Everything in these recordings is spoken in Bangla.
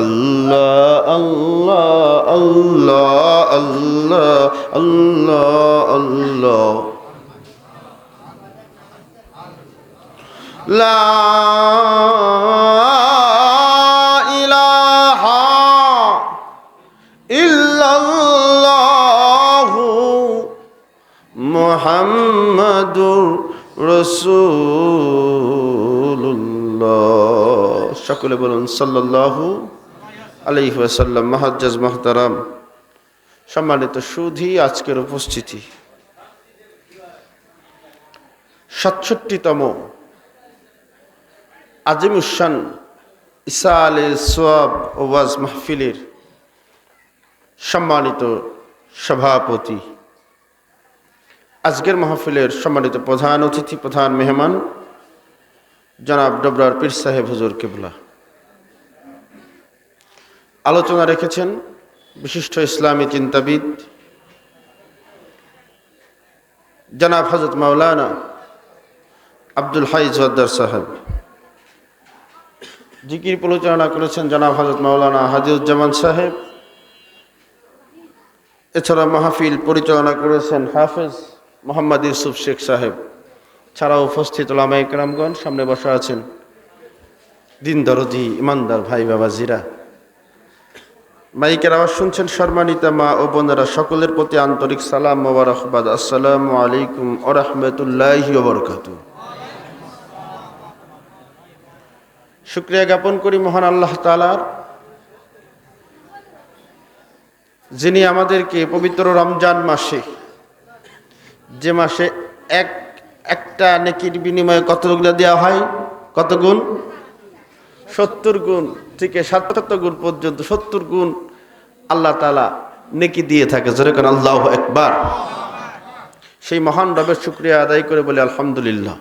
আল্লাহ আল্লাহ আল্লাহ আল্লাহ আল্লাহ আল্লাহ লা ইলাহা ইল্লাল্লাহু মুহাম্মাদুর রাসূলুল্লাহ। সকলে বলুন সাল্লাল্লাহু আলাইহি ওয়াসাল্লাম। মুআজ্জাজ মুহতারাম, সম্মানিত সুধী, আজকের উপস্থিতি ৬৭তম আজিমুশান ঈসা আলাইহিস সালাম ওয়াজ মাহফিলের সম্মানিত সভাপতি, আজকের মাহফিলের সম্মানিত প্রধান অতিথি, প্রধান মেহমান জনাব ডবরার পীর সাহেব হুজুর কিবলা। আলোচনা রেখেছেন বিশিষ্ট ইসলামী চিন্তাবিদ জনাব হযরত মাওলানা আব্দুল হাই জোয়াদ্দার সাহেব। জিকির পরিচালনা করেছেন জনাব হযরত মাওলানা হাদিউজ্জামান সাহেব। এছাড়া মাহফিল পরিচালনা করেছেন হাফেজ মোহাম্মদ ইউসুফ শেখ সাহেব। ছাড়াও উপস্থিত ওলামায়ে কেরামগণ, সামনে বসা আছেন দিন দরদি ইমানদার ভাই বাবাজিরা। মাইকের আওয়াজ শুনছেন সম্মানিতা মা ও বোনেরা, সকলের প্রতি আন্তরিক সালাম মোবারকবাদ। আসসালামু আলাইকুম ওয়া রাহমাতুল্লাহি ওয়া বারাকাতুহু। শুকরিয়া জ্ঞাপন করি মহান আল্লাহ তাআলার, যিনি আমাদেরকে পবিত্র রমজান মাসে, যে মাসে একটা নেকির বিনিময়ে কতগুলো দেওয়া হয়, কত গুণ? 70 গুণ থেকে ৭০ গুণ পর্যন্ত 70 গুণ আল্লাহ তাআলা নেকি দিয়ে থাকে। জোরে করে আল্লাহু আকবার। সেই মহান রবের শুকরিয়া আদায় করে বলি আলহামদুলিল্লাহ।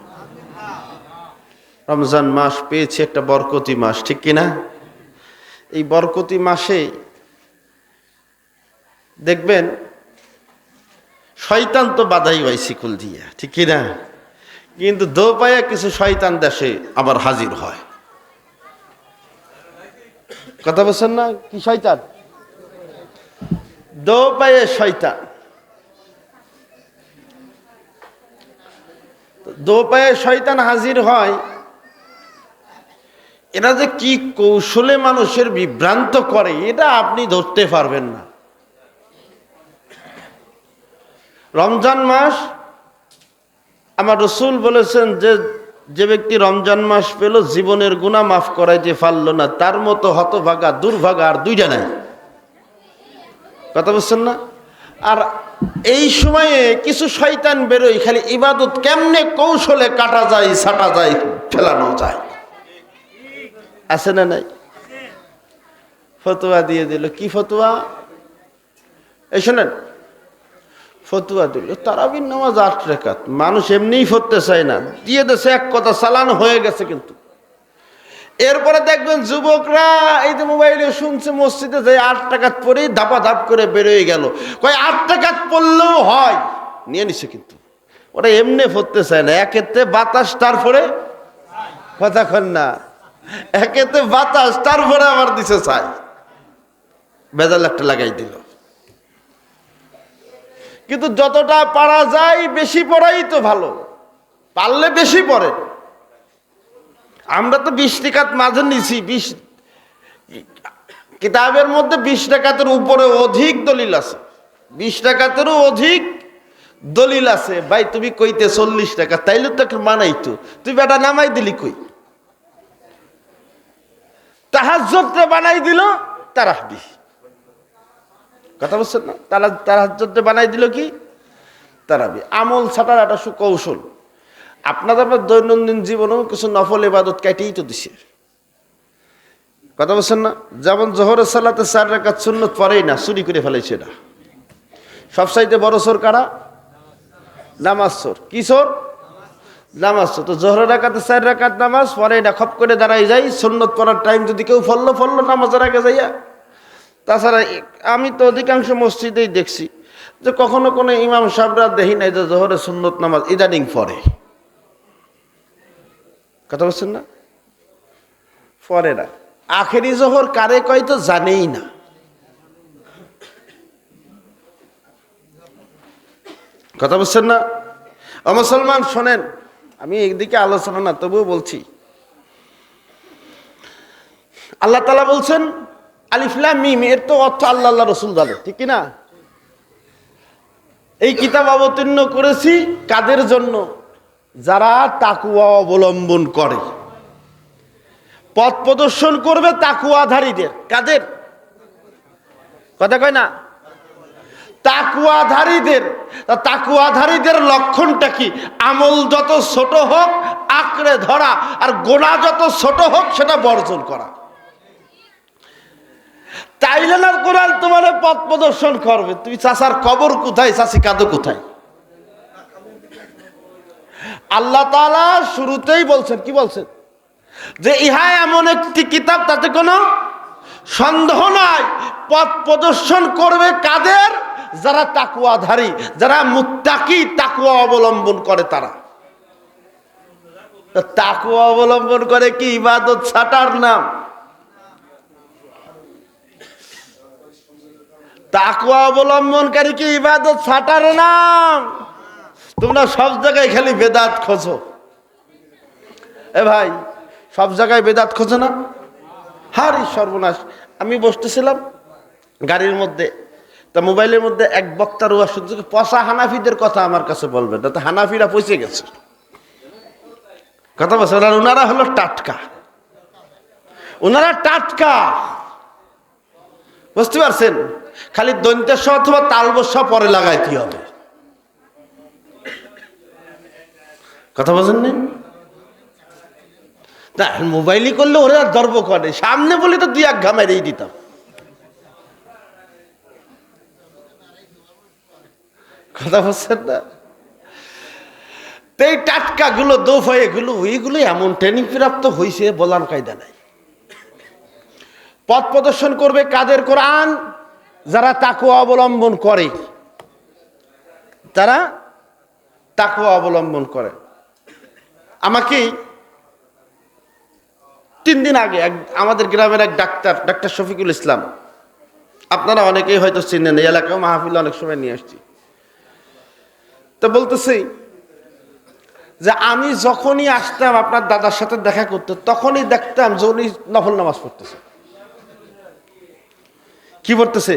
রমজান মাস পেয়েছে একটা বরকতি মাস, ঠিক কিনা? এই বরকতি মাসে দেখবেন শয়তান তো বাধাই হয় শিকল দিয়ে, ঠিক কিনা? কিন্তু দোপায়ে কিছু শয়তান দেশে আবার হাজির হয়। কথা বলছেন না? কি শয়তান? দোপায়ে শয়তান। দোপায়ে শয়তান হাজির হয়। এরা যে কি কৌশলে মানুষের বিভ্রান্ত করে, এটা আপনি ধরতে পারবেন না। রমজান মাস, আমার রসুল বলেছেন যে ব্যক্তি রমজান মাস পেল, জীবনের গুনাহ মাফ করাইতে পারল না, তার মতো হতভাগা দুর্ভাগা আর দুইটা নাই। কথা বলছেন না? আর এই সময়ে কিছু শয়তান বেরোয়, খালি ইবাদত কেমনে কৌশলে কাটা যায়, ছাটা যায়, ফেলানো যায়। আছে না নাই? ফতোয়া দিয়ে দিল। কি ফতোয়া? এই শোনেন, ফতুয়া দিল তারাবির নামাজ 8 রাকাত। মানুষ এমনিই পড়তে চায় না, দিয়ে দেশে এক কথা চালান হয়ে গেছে। কিন্তু এরপরে দেখবেন যুবকরা এই যে মোবাইলে শুনছে, মসজিদে যায় 8 রাকাত পরেই ধাপা ধাপ করে বেরোয় গেল। কয় 8 রাকাত পড়লেও হয়, নিয়ে নিছে। কিন্তু ওরা এমনি পড়তে চায় না। একেতে বাতাস, তারপরে কথা কন না, একেতে বাতাস, তারপরে আবার দিছে চায়, বেজাল একটা লাগাই দিল। কিন্তু যতটা পারা যায় বেশি পড়াই তো ভালো, পারলে বেশি পড়ে। আমরা তো 20 রাকাত মাঝে নিছি, 20 কিতাবের মধ্যে 20 রাকাতের উপরে অধিক দলিল আছে, 20 রাকাতেরও অধিক দলিল আছে। ভাই তুমি কইতে 40 রাকাত, তাইলে তো মানাইতো, তুই বেটা নামাই দিলি কই? তাহাজ্জুদে বানাই দিল তারাবি। কথা বলছেন না? তাহাজ্জুদে বানাই দিল কি? তারাবি। আমল ছাটার একটা সুকৌশল। আপনাদের দৈনন্দিন জীবনেও কিছু নফল ইবাদত কাটিয়েই তো দিছে। কথা বলছেন না? যেমন জোহরের সালাতে 4 রাকাত সুন্নত পড়েই না, চুরি করে ফেলাইছে। এটা সবচাইতে বড় চোর কারা? নামাজ চোর। কি চোর? নামাজ চোর। তো জোহরের রাকাতে 4 রাকাত নামাজ পড়েই না, খপ করে দাঁড়াই যাই। সুন্নত পড়ার টাইম যদি কেউ ফললো নামাজের আগে যাইয়া। তাছাড়া আমি তো অধিকাংশ মসজিদেই দেখছি যে কখনো কোনো ইমাম সাহেবরা দেখি নাই যে জোহরের সুন্নত নামাজ ইদানিং পড়ে। কথা বলছেন না? পড়ে না। আখেরি জোহর কারে কয় তো জানেই না। কথা বুঝছেন না? ও মুসলমান শোনেন, আমি একদিকে আলোচনা না, তবুও বলছি। আল্লাহ তাআলা বলছেন আলিফ লাম মিম, এর তো অর্থ আল্লাহ আল্লাহ রসুল জানে, ঠিক কি না? এই কিতাব অবতীর্ণ করেছি কাদের জন্য? যারা তাকওয়া অবলম্বন করে, পথ প্রদর্শন করবে তাকওয়াধারীদের। কাদের কথা কয় না? তাকওয়াধারীদের। তাকওয়াধারীদের লক্ষণটা কি? আমল যত ছোট হোক আঁকড়ে ধরা, আর গোনাহ যত ছোট হোক সেটা বর্জন করা। তাইলে না কোরআন তোমার পথ প্রদর্শন করবে। তুমি চাচার কবর কোথায়, চাচি কাঁদো কোথায়? আল্লাহ তাআলা শুরুতেই বলছেন, কি বলছেন? যে ইহা এমন একটি কিতাব, তাতে কোনো সন্দেহ নাই। পথ প্রদর্শন করবে কাদের? যারা তাকওয়াধারী, যারা মুত্তাকি, তাকওয়া অবলম্বন করে। তারা তাকওয়া অবলম্বন করে কি ইবাদত ছাটার নাম? তাকওয়া অবলম্বনকারী কি ইবাদত ছাটার নাম? তোমরা সব জায়গায় খালি বেদাত খোঁজো। এ ভাই, সব জায়গায় বেদাত খোঁজো না? হারি সর্বনাশ। আমি বসতেছিলাম গাড়ির মধ্যে, তা মোবাইলের মধ্যে এক বক্তার ওয়াজ শুনছি, পচা হানাফিদের কথা আমার কাছে বলবেন না, তো হানাফিরা পচে গেছে। কথা বলছে ওনারা হলো টাটকা, ওনারা টাটকা। বুঝতে পারছেন? খালি দন্তের স অথবা তালবস পরে লাগাইতে হবে। কথা বলেন না? মোবাইলই করলে ওরা দর্ব করে, সামনে বলে তো দুই এক ঘা মেরেই দিতাম। কথা বলছেন না? এই টাটকা গুলো, দোফায়ে গুলো, ওইগুলো এমন ট্রেনিং প্রাপ্ত হয়েছে বলার কায়দা নাই। পথ প্রদর্শন করবে কাদের? কোরআন যারা তাকওয়া অবলম্বন করে, তারা তাকওয়া অবলম্বন করে। আমাকে 3 দিন আগে আমাদের গ্রামের এক ডাক্তার শফিকুল ইসলাম, আপনারা অনেকেই হয়তো চিনেন, এই এলাকায় মাহফিল অনেক সময় নিয়ে আসছি, তো বলতেছি যে আমি যখনই আসতাম আপনার দাদার সাথে দেখা করতে, তখনই দেখতাম যে উনি নফল নামাজ পড়তেছে। কি পড়তেছে?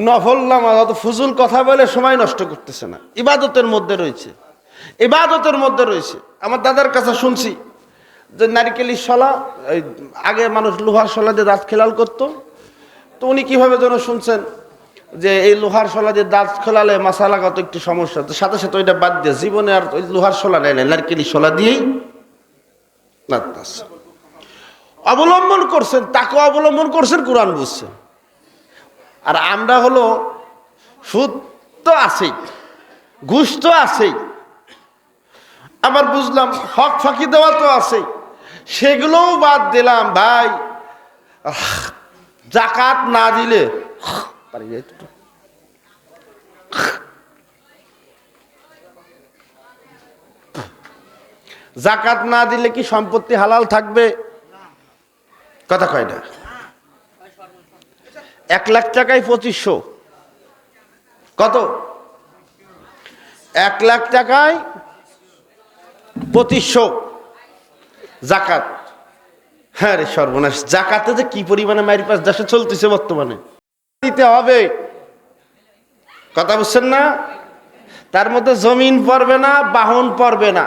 নফল নামাজ। অত ফুজুল কথা বলে সময় নষ্ট করতেছে না, ইবাদতের মধ্যে রয়েছে, ইবাদতের মধ্যে রয়েছে। আমার দাদার কাছে শুনছি যে নারিকেলি শলা, আগে মানুষ লোহার শলা দিয়ে দাঁত খেলাল করতো, তো উনি কিভাবে যেন শুনছেন যে এই লোহার শলা দিয়ে দাঁত খেলালে মাসালাগত একটু সমস্যা, তো সাথে সাথে ওইটা বাদ দিয়ে জীবনে আর ওই লোহার শলা নেয় না, নারকেলি শলা দিয়েই অবলম্বন করছেন, তাকে অবলম্বন করছেন, কোরআন বুঝছেন। আর আমরা হলো সুদ তো আছেই, ঘুষ তো আছেই, আবার বুঝলাম হক ফাঁকি দেওয়া তো আছেই, সেগুলোও বাদ দিলাম। ভাই, জাকাত না দিলে জাকাত না দিলে কি সম্পত্তি হালাল থাকবে? কথা কয় না। 1 লাখ টাকায় 2500, কত? 1 লাখ টাকায় 2500 জাকাত। হ্যাঁ রে সর্বনাশ, জাকাতে যে কি পরিমাণে মাইরপাস দেশে চলতেছে বর্তমানে, দিতে হবে। কথা বুঝছেন না? তার মধ্যে জমিন পড়বে না, বাহন পড়বে না।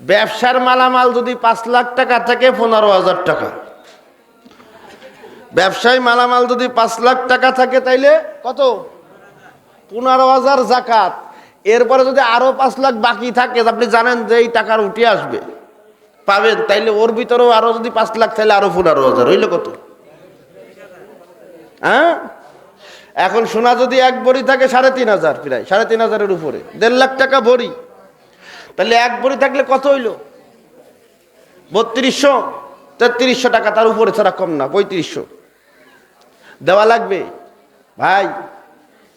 ব্যবসার মালামাল যদি 5 লাখ টাকা থাকে 15,000 টাকা। ব্যবসায় মালামাল যদি 5 লাখ টাকা থাকে তাইলে কত? 15,000 জাকাত। এরপরে যদি আরো 5 লাখ বাকি থাকে, আপনি জানেন যে এই টাকার উঠে আসবে, পাবেন, তাইলে ওর ভিতরেও আরো যদি 5 লাখ তাইলে আরো 15,000 হইলে কত? হ্যাঁ, এখন সোনা যদি 1 ভরি থাকে 3,500, প্রায় 3,500-এর উপরে, 1.5 লাখ টাকা ভরি, তাহলে 1 ভরি থাকলে কত হইল? 3200, 3300 টাকা, তার উপরে ছাড়া কম না, 3500 দেওয়া লাগবে। ভাই,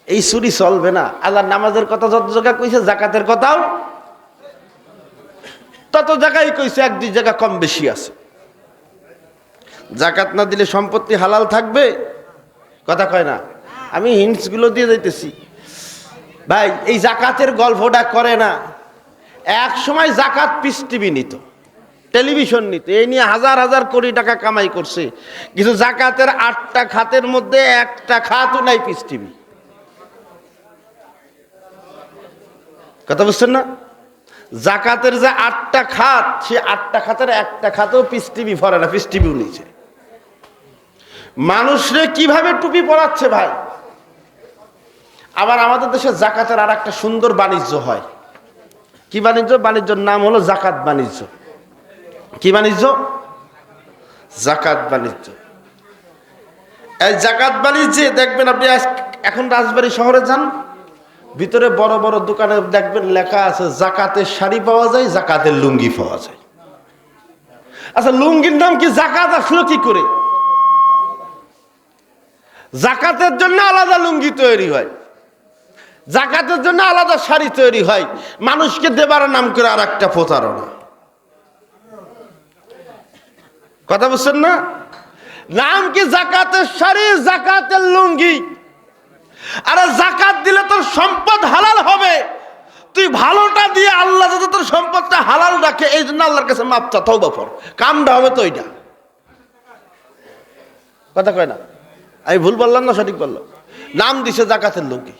এই চুরি চলবে না। আল্লাহ নামাজের কথা যত জায়গা কইছে, জাকাতের কথাও তত জায়গায় কইছে, 1-2 জায়গা কম বেশি আছে। জাকাত না দিলে সম্পত্তি হালাল থাকবে? কথা কয় না। আমি হিন্টসগুলো দিয়ে যাইতেছি ভাই। এই জাকাতের গল্পটা করে না। এক সময় জাকাত পিস টিভি নিত, টেলিভিশন নিত, এই নিয়ে হাজার হাজার কোটি টাকা কামাই করছে। কিছু জাকাতের 8টা খাতের মধ্যে একটা খাতও নাই পিস টিভি। কথা বুঝছেন না? জাকাতের যে 8টা খাত, সে 8টা খাতের একটা খাতেও পিস টিভি পড়ে না, পিস টিভিও নিচে। মানুষরে কিভাবে টুপি পরাচ্ছে ভাই। আবার আমাদের দেশে জাকাতের আর একটা সুন্দর বাণিজ্য হয়। কি বাণিজ্য? বাণিজ্যের নাম হলো জাকাত বাণিজ্য। কি বাণিজ্য? জাকাত বাণিজ্য। এই জাকাত বাণিজ্যে দেখবেন আপনি এখন রাজবাড়ী শহরে যান, ভিতরে বড় বড় দোকানে দেখবেন লেখা আছে জাকাতের শাড়ি পাওয়া যায়, জাকাতের লুঙ্গি পাওয়া যায়। আচ্ছা, লুঙ্গির নাম কি জাকাত আসলো কি করে? জাকাতের জন্য আলাদা লুঙ্গি তৈরি হয়, জাকাতের জন্য আলাদা শাড়ি তৈরি হয়, মানুষকে দেবার নাম করে আর একটা প্রতারণা। কথা বুঝছেন না? নাম কি জাকাতের শাড়ি, জাকাতের লুঙ্গি। আরে জাকাত দিলে তোর সম্পদ হালাল হবে, তুই ভালোটা দিয়ে আল্লাহ যাতে তোর সম্পদটা হালাল রাখে, এই জন্য আল্লাহর কাছে মাপ চা, তওবা কর, কামটা হবে তো ওইটা। কথা কয় না? আমি ভুল বললাম না সঠিক বললাম? নাম দিছে জাকাতের লুঙ্গি।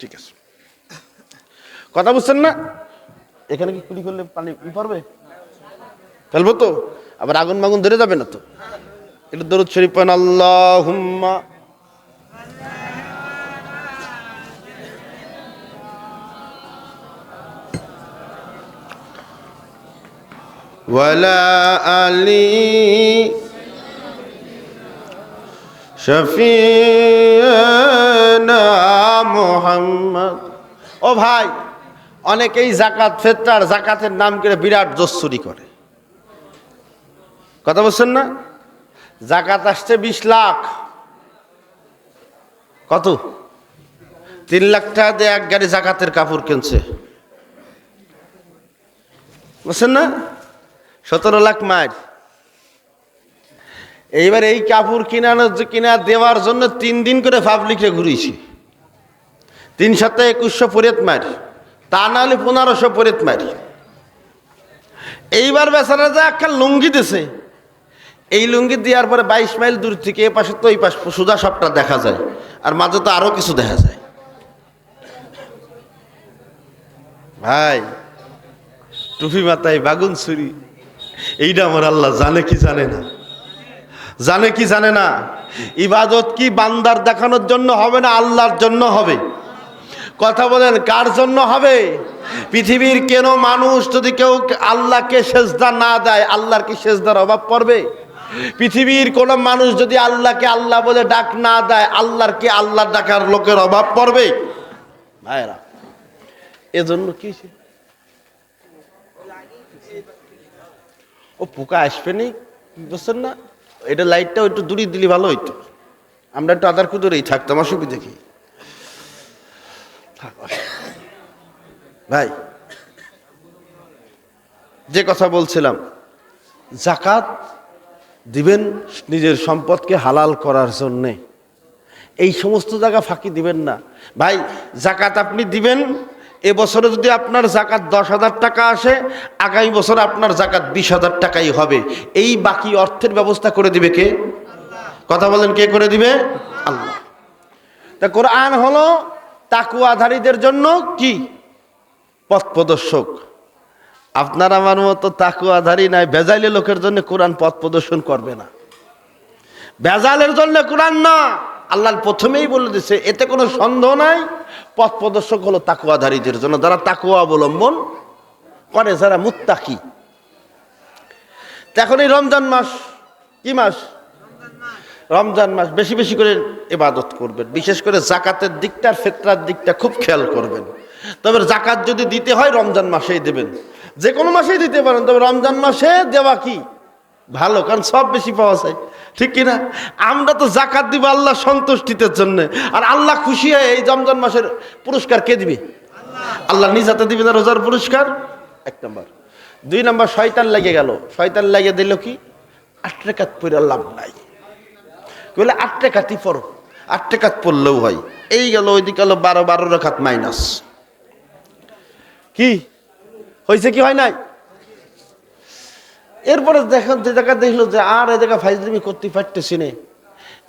ঠিক আছে, কথা বুঝছেন না? এখানে কি কুড়ি করলে পানি পড়বে? ফেলবো তো, আবার আগুন মাগুন ধরে যাবে না তো? এটা দরুদ শরীফ পড়েন, আল্লাহুম্মা ওয়ালা আলি শফিনা মুহাম্মদ। ও ভাই, অনেকেই জাকাত ফেতরার জাকাতের নাম করে বিরাট জোচ্চুরি করে। কথা বলছেন না? জাকাত আসছে 20 লাখ। কত? 3 লাখ টাকা দিয়ে এক গাড়ি জাকাতের কাপড় কিনছে, বুঝছেন না? 17 লাখ মার। এইবার এই কাপড় কিনা দেওয়ার জন্য 3 দিন করে পাবলিকে ঘুরিয়েছি। 3 সপ্তাহে 2100 পরেত মার, তা না হলে 1500 পরেত মার। এইবার বেচারা যা একটা লুঙ্গি দিছে, এই লুঙ্গি দেওয়ার পরে 22 মাইল দূর থেকে এ পাশে তো এই পাশ সোজা সবটা দেখা যায়, আর মাঝে তো আরো কিছু দেখা যায়। ভাই, টুপি মাথায় বাগুন ছুরি, এইটা আমার আল্লাহ জানে কি জানে না? জানে কি জানে না? ইবাদত কি বান্দার দেখানোর জন্য হবে না আল্লাহর জন্য হবে? কথা বলেন, কার জন্য হবে? পৃথিবীর কেন মানুষ যদি কেউ আল্লাহকে সেজদা না দেয়, আল্লাহর কি সেজদার অভাব পড়বে? পৃথিবীর কোন মানুষ যদি আল্লাহকে আল্লাহ বলে ডাক না দেয়, আল্লাহর কি আল্লাহ ডাকার লোকের অভাব পড়বে? ভাইরা, এজন্য কি ও পোকা আসবে নি, বুঝছেন না? এটা লাইটটা একটু দূরে দিলে ভালো হইতো, আমরা একটু আদার কুদরেই থাকতাম, অসুবিধা কি? ভাই, যে কথা বলছিলাম, জাকাত দিবেন নিজের সম্পদকে হালাল করার জন্যে। এই সমস্ত জায়গা ফাঁকি দিবেন না ভাই। জাকাত আপনি দিবেন, এবছরে যদি আপনার জাকাত 10,000 টাকা আসে, আগামী বছর আপনার জাকাত 20,000 টাকাই হবে। এই বাকি অর্থের ব্যবস্থা করে দিবে কে? কথা বলেন, কে করে দিবে? আল্লাহ। তা কোরআন হলো তাকওয়াধারীদের জন্য কি? পথ প্রদর্শক। আপনার আমার মতো তাকওয়াধারী নাই, বেজাইলে লোকের জন্য কোরআন পথ প্রদর্শন করবে না। বেজালের জন্য কোরআন না, আল্লাহ প্রথমেই বলে দিচ্ছে, এতে কোনো সন্দেহ নাই। পথ প্রদর্শক হলো তাকওয়াধারীদের জন্য, যারা তাকওয়া অবলম্বন করে, যারা মুত্তাকি। এখন এই রমজান মাস, কি মাস? রমজান মাস। বেশি বেশি করে ইবাদত করবেন, বিশেষ করে জাকাতের দিকটা, ফিতরার দিকটা খুব খেয়াল করবেন। তবে জাকাত যদি দিতে হয় রমজান মাসেই দেবেন, যে কোনো মাসেই দিতে পারেন, তবে রমজান মাসে দেওয়া কি ভালো, কারণ সব বেশি পাওয়া যায়, ঠিক কিনা? আমরা তো জাকাত দিব আল্লাহ সন্তুষ্টির জন্য, আর আল্লাহ খুশি হয় এই রমজান মাসের পুরস্কার কে দিবে? আল্লাহ নিজ হাতে দিবে না রোজার পুরস্কার। 1 নম্বর। 2 নম্বর শয়তান লেগে গেল। শয়তান লেগে দিল কি, 8 রাকাত পড়ে লাভ নাই, বলে 8 রাকাতই পড়ো, 8 রাকাত পড়লেও হয়। এই গেল, ওইদিকে গেল 12 রাকাত মাইনাস। কি হয়েছে, কি হয় নাই? এরপরে দেখেন যে জায়গা দেখলো যে আর এই জায়গা ফাইজলিমি করতে পারতেছি না,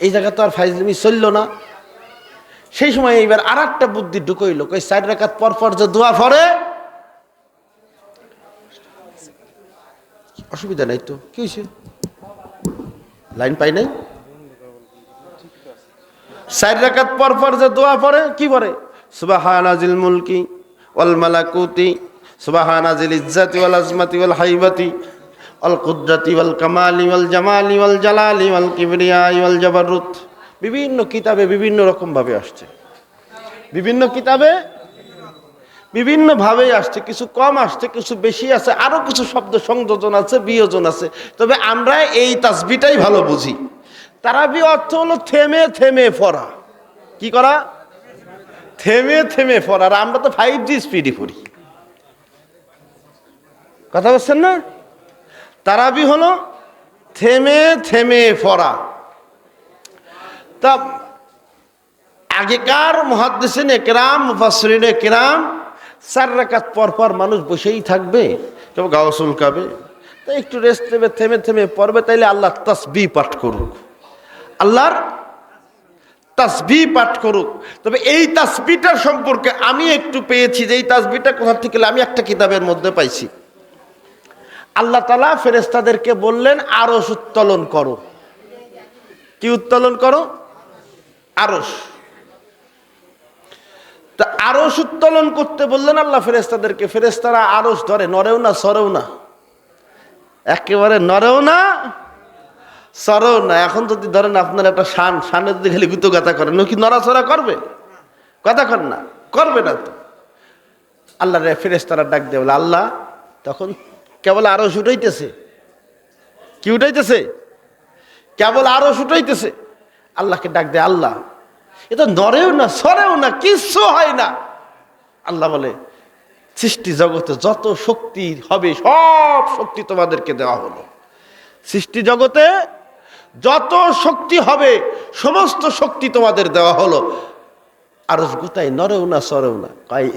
এই জায়গা তো আর ফাইজলিমি চললো না। সেই সময় এইবার আর একটা বুদ্ধি ঢুকইল, কই 4 রাকাত পর পর যে দোয়া পড়ে, অসুবিধা নাই তো, কি হয়েছে, লাইন পাই নাই। 4 রাকাত পর পর যে দোয়া পড়ে, কি পড়ে, সুবহানাজিল মুলকি ওয়াল মালাকুতি সুবহানাজিল ইজ্জাতি ওয়াল আজমাতি ওয়াল হাইবাতি ওয়াল কুদরাতি ওয়াল কামালি ওয়াল জামালি ওয়াল জালালি ওয়াল কিবরিয়াই ওয়াল জাবারুত। বিভিন্ন কিতাবে বিভিন্ন রকম ভাবে আসছে, বিভিন্ন কিতাবে বিভিন্ন ভাবেই আসছে, কিছু কম আসছে, কিছু বেশি আছে, আরো কিছু শব্দ সংযোজন আছে, বিয়োজন আছে। তবে আমরা এই তাসবিহটাই ভালো বুঝি। তারাবি অর্থ হলো থেমে থেমে পড়া। কি করা? থেমে থেমে পড়া। আর আমরা তো 5G স্পিডে পড়ি, কথা বলছেন না? তারাবি হলো থেমে থেমে পড়া। তা আগেকার মুহাদ্দিসিনে কেরাম, মুফাসসিরিনে কেরাম 4 রাকাত পর পর মানুষ বসেই থাকবে, কেউ গা চুলকাবে, তাই একটু রেস্ট নেবে, থেমে থেমে পড়বে, তাইলে আল্লাহ তাসবিহ পাঠ করুক, আল্লাহর তাসবিহ পাঠ করুক। তবে এই তাসবিহটা সম্পর্কে আমি একটু পেয়েছি, যে এই তাসবিহটা কোথা থেকে, আমি একটা কিতাবের মধ্যে পাইছি। আল্লাহ তাআলা ফেরেশতাদেরকে বললেন আরশ উত্তোলন করো। কি উত্তোলন করো? আরশ। তা আরশ উত্তোলন করতে বললেন আল্লাহ ফেরেশতাদেরকে। ফেরেশতারা আরশ ধরে, নড়েও না সরেও না, একেবারে নড়েও না সরেও না। এখন যদি ধরেন আপনার একটা শানের দিকে খালি গুতো গাতা করেন, কি নড়াচড়া করবে? কথা কর না, করবে না তো। আল্লাহ রে ফেরেশতারা ডাক দিয়ে বলে, আল্লাহ, তখন কেবল আরশ উঠাইতেছে। কি উঠাইতেছে? কেবল আরশ উঠাইতেছে। আল্লাহকে ডাক দেয়, আল্লাহ, এটা নড়েও না সরেও না, কিচ্ছু হয় না। আল্লাহ বলে, সৃষ্টি জগতে যত শক্তি হবে সব শক্তি তোমাদেরকে দেওয়া হলো। সৃষ্টি জগতে যত শক্তি হবে সমস্ত শক্তি তোমাদের দেওয়া হলো। আরশ গুতাই, নড়েও না সরেও না।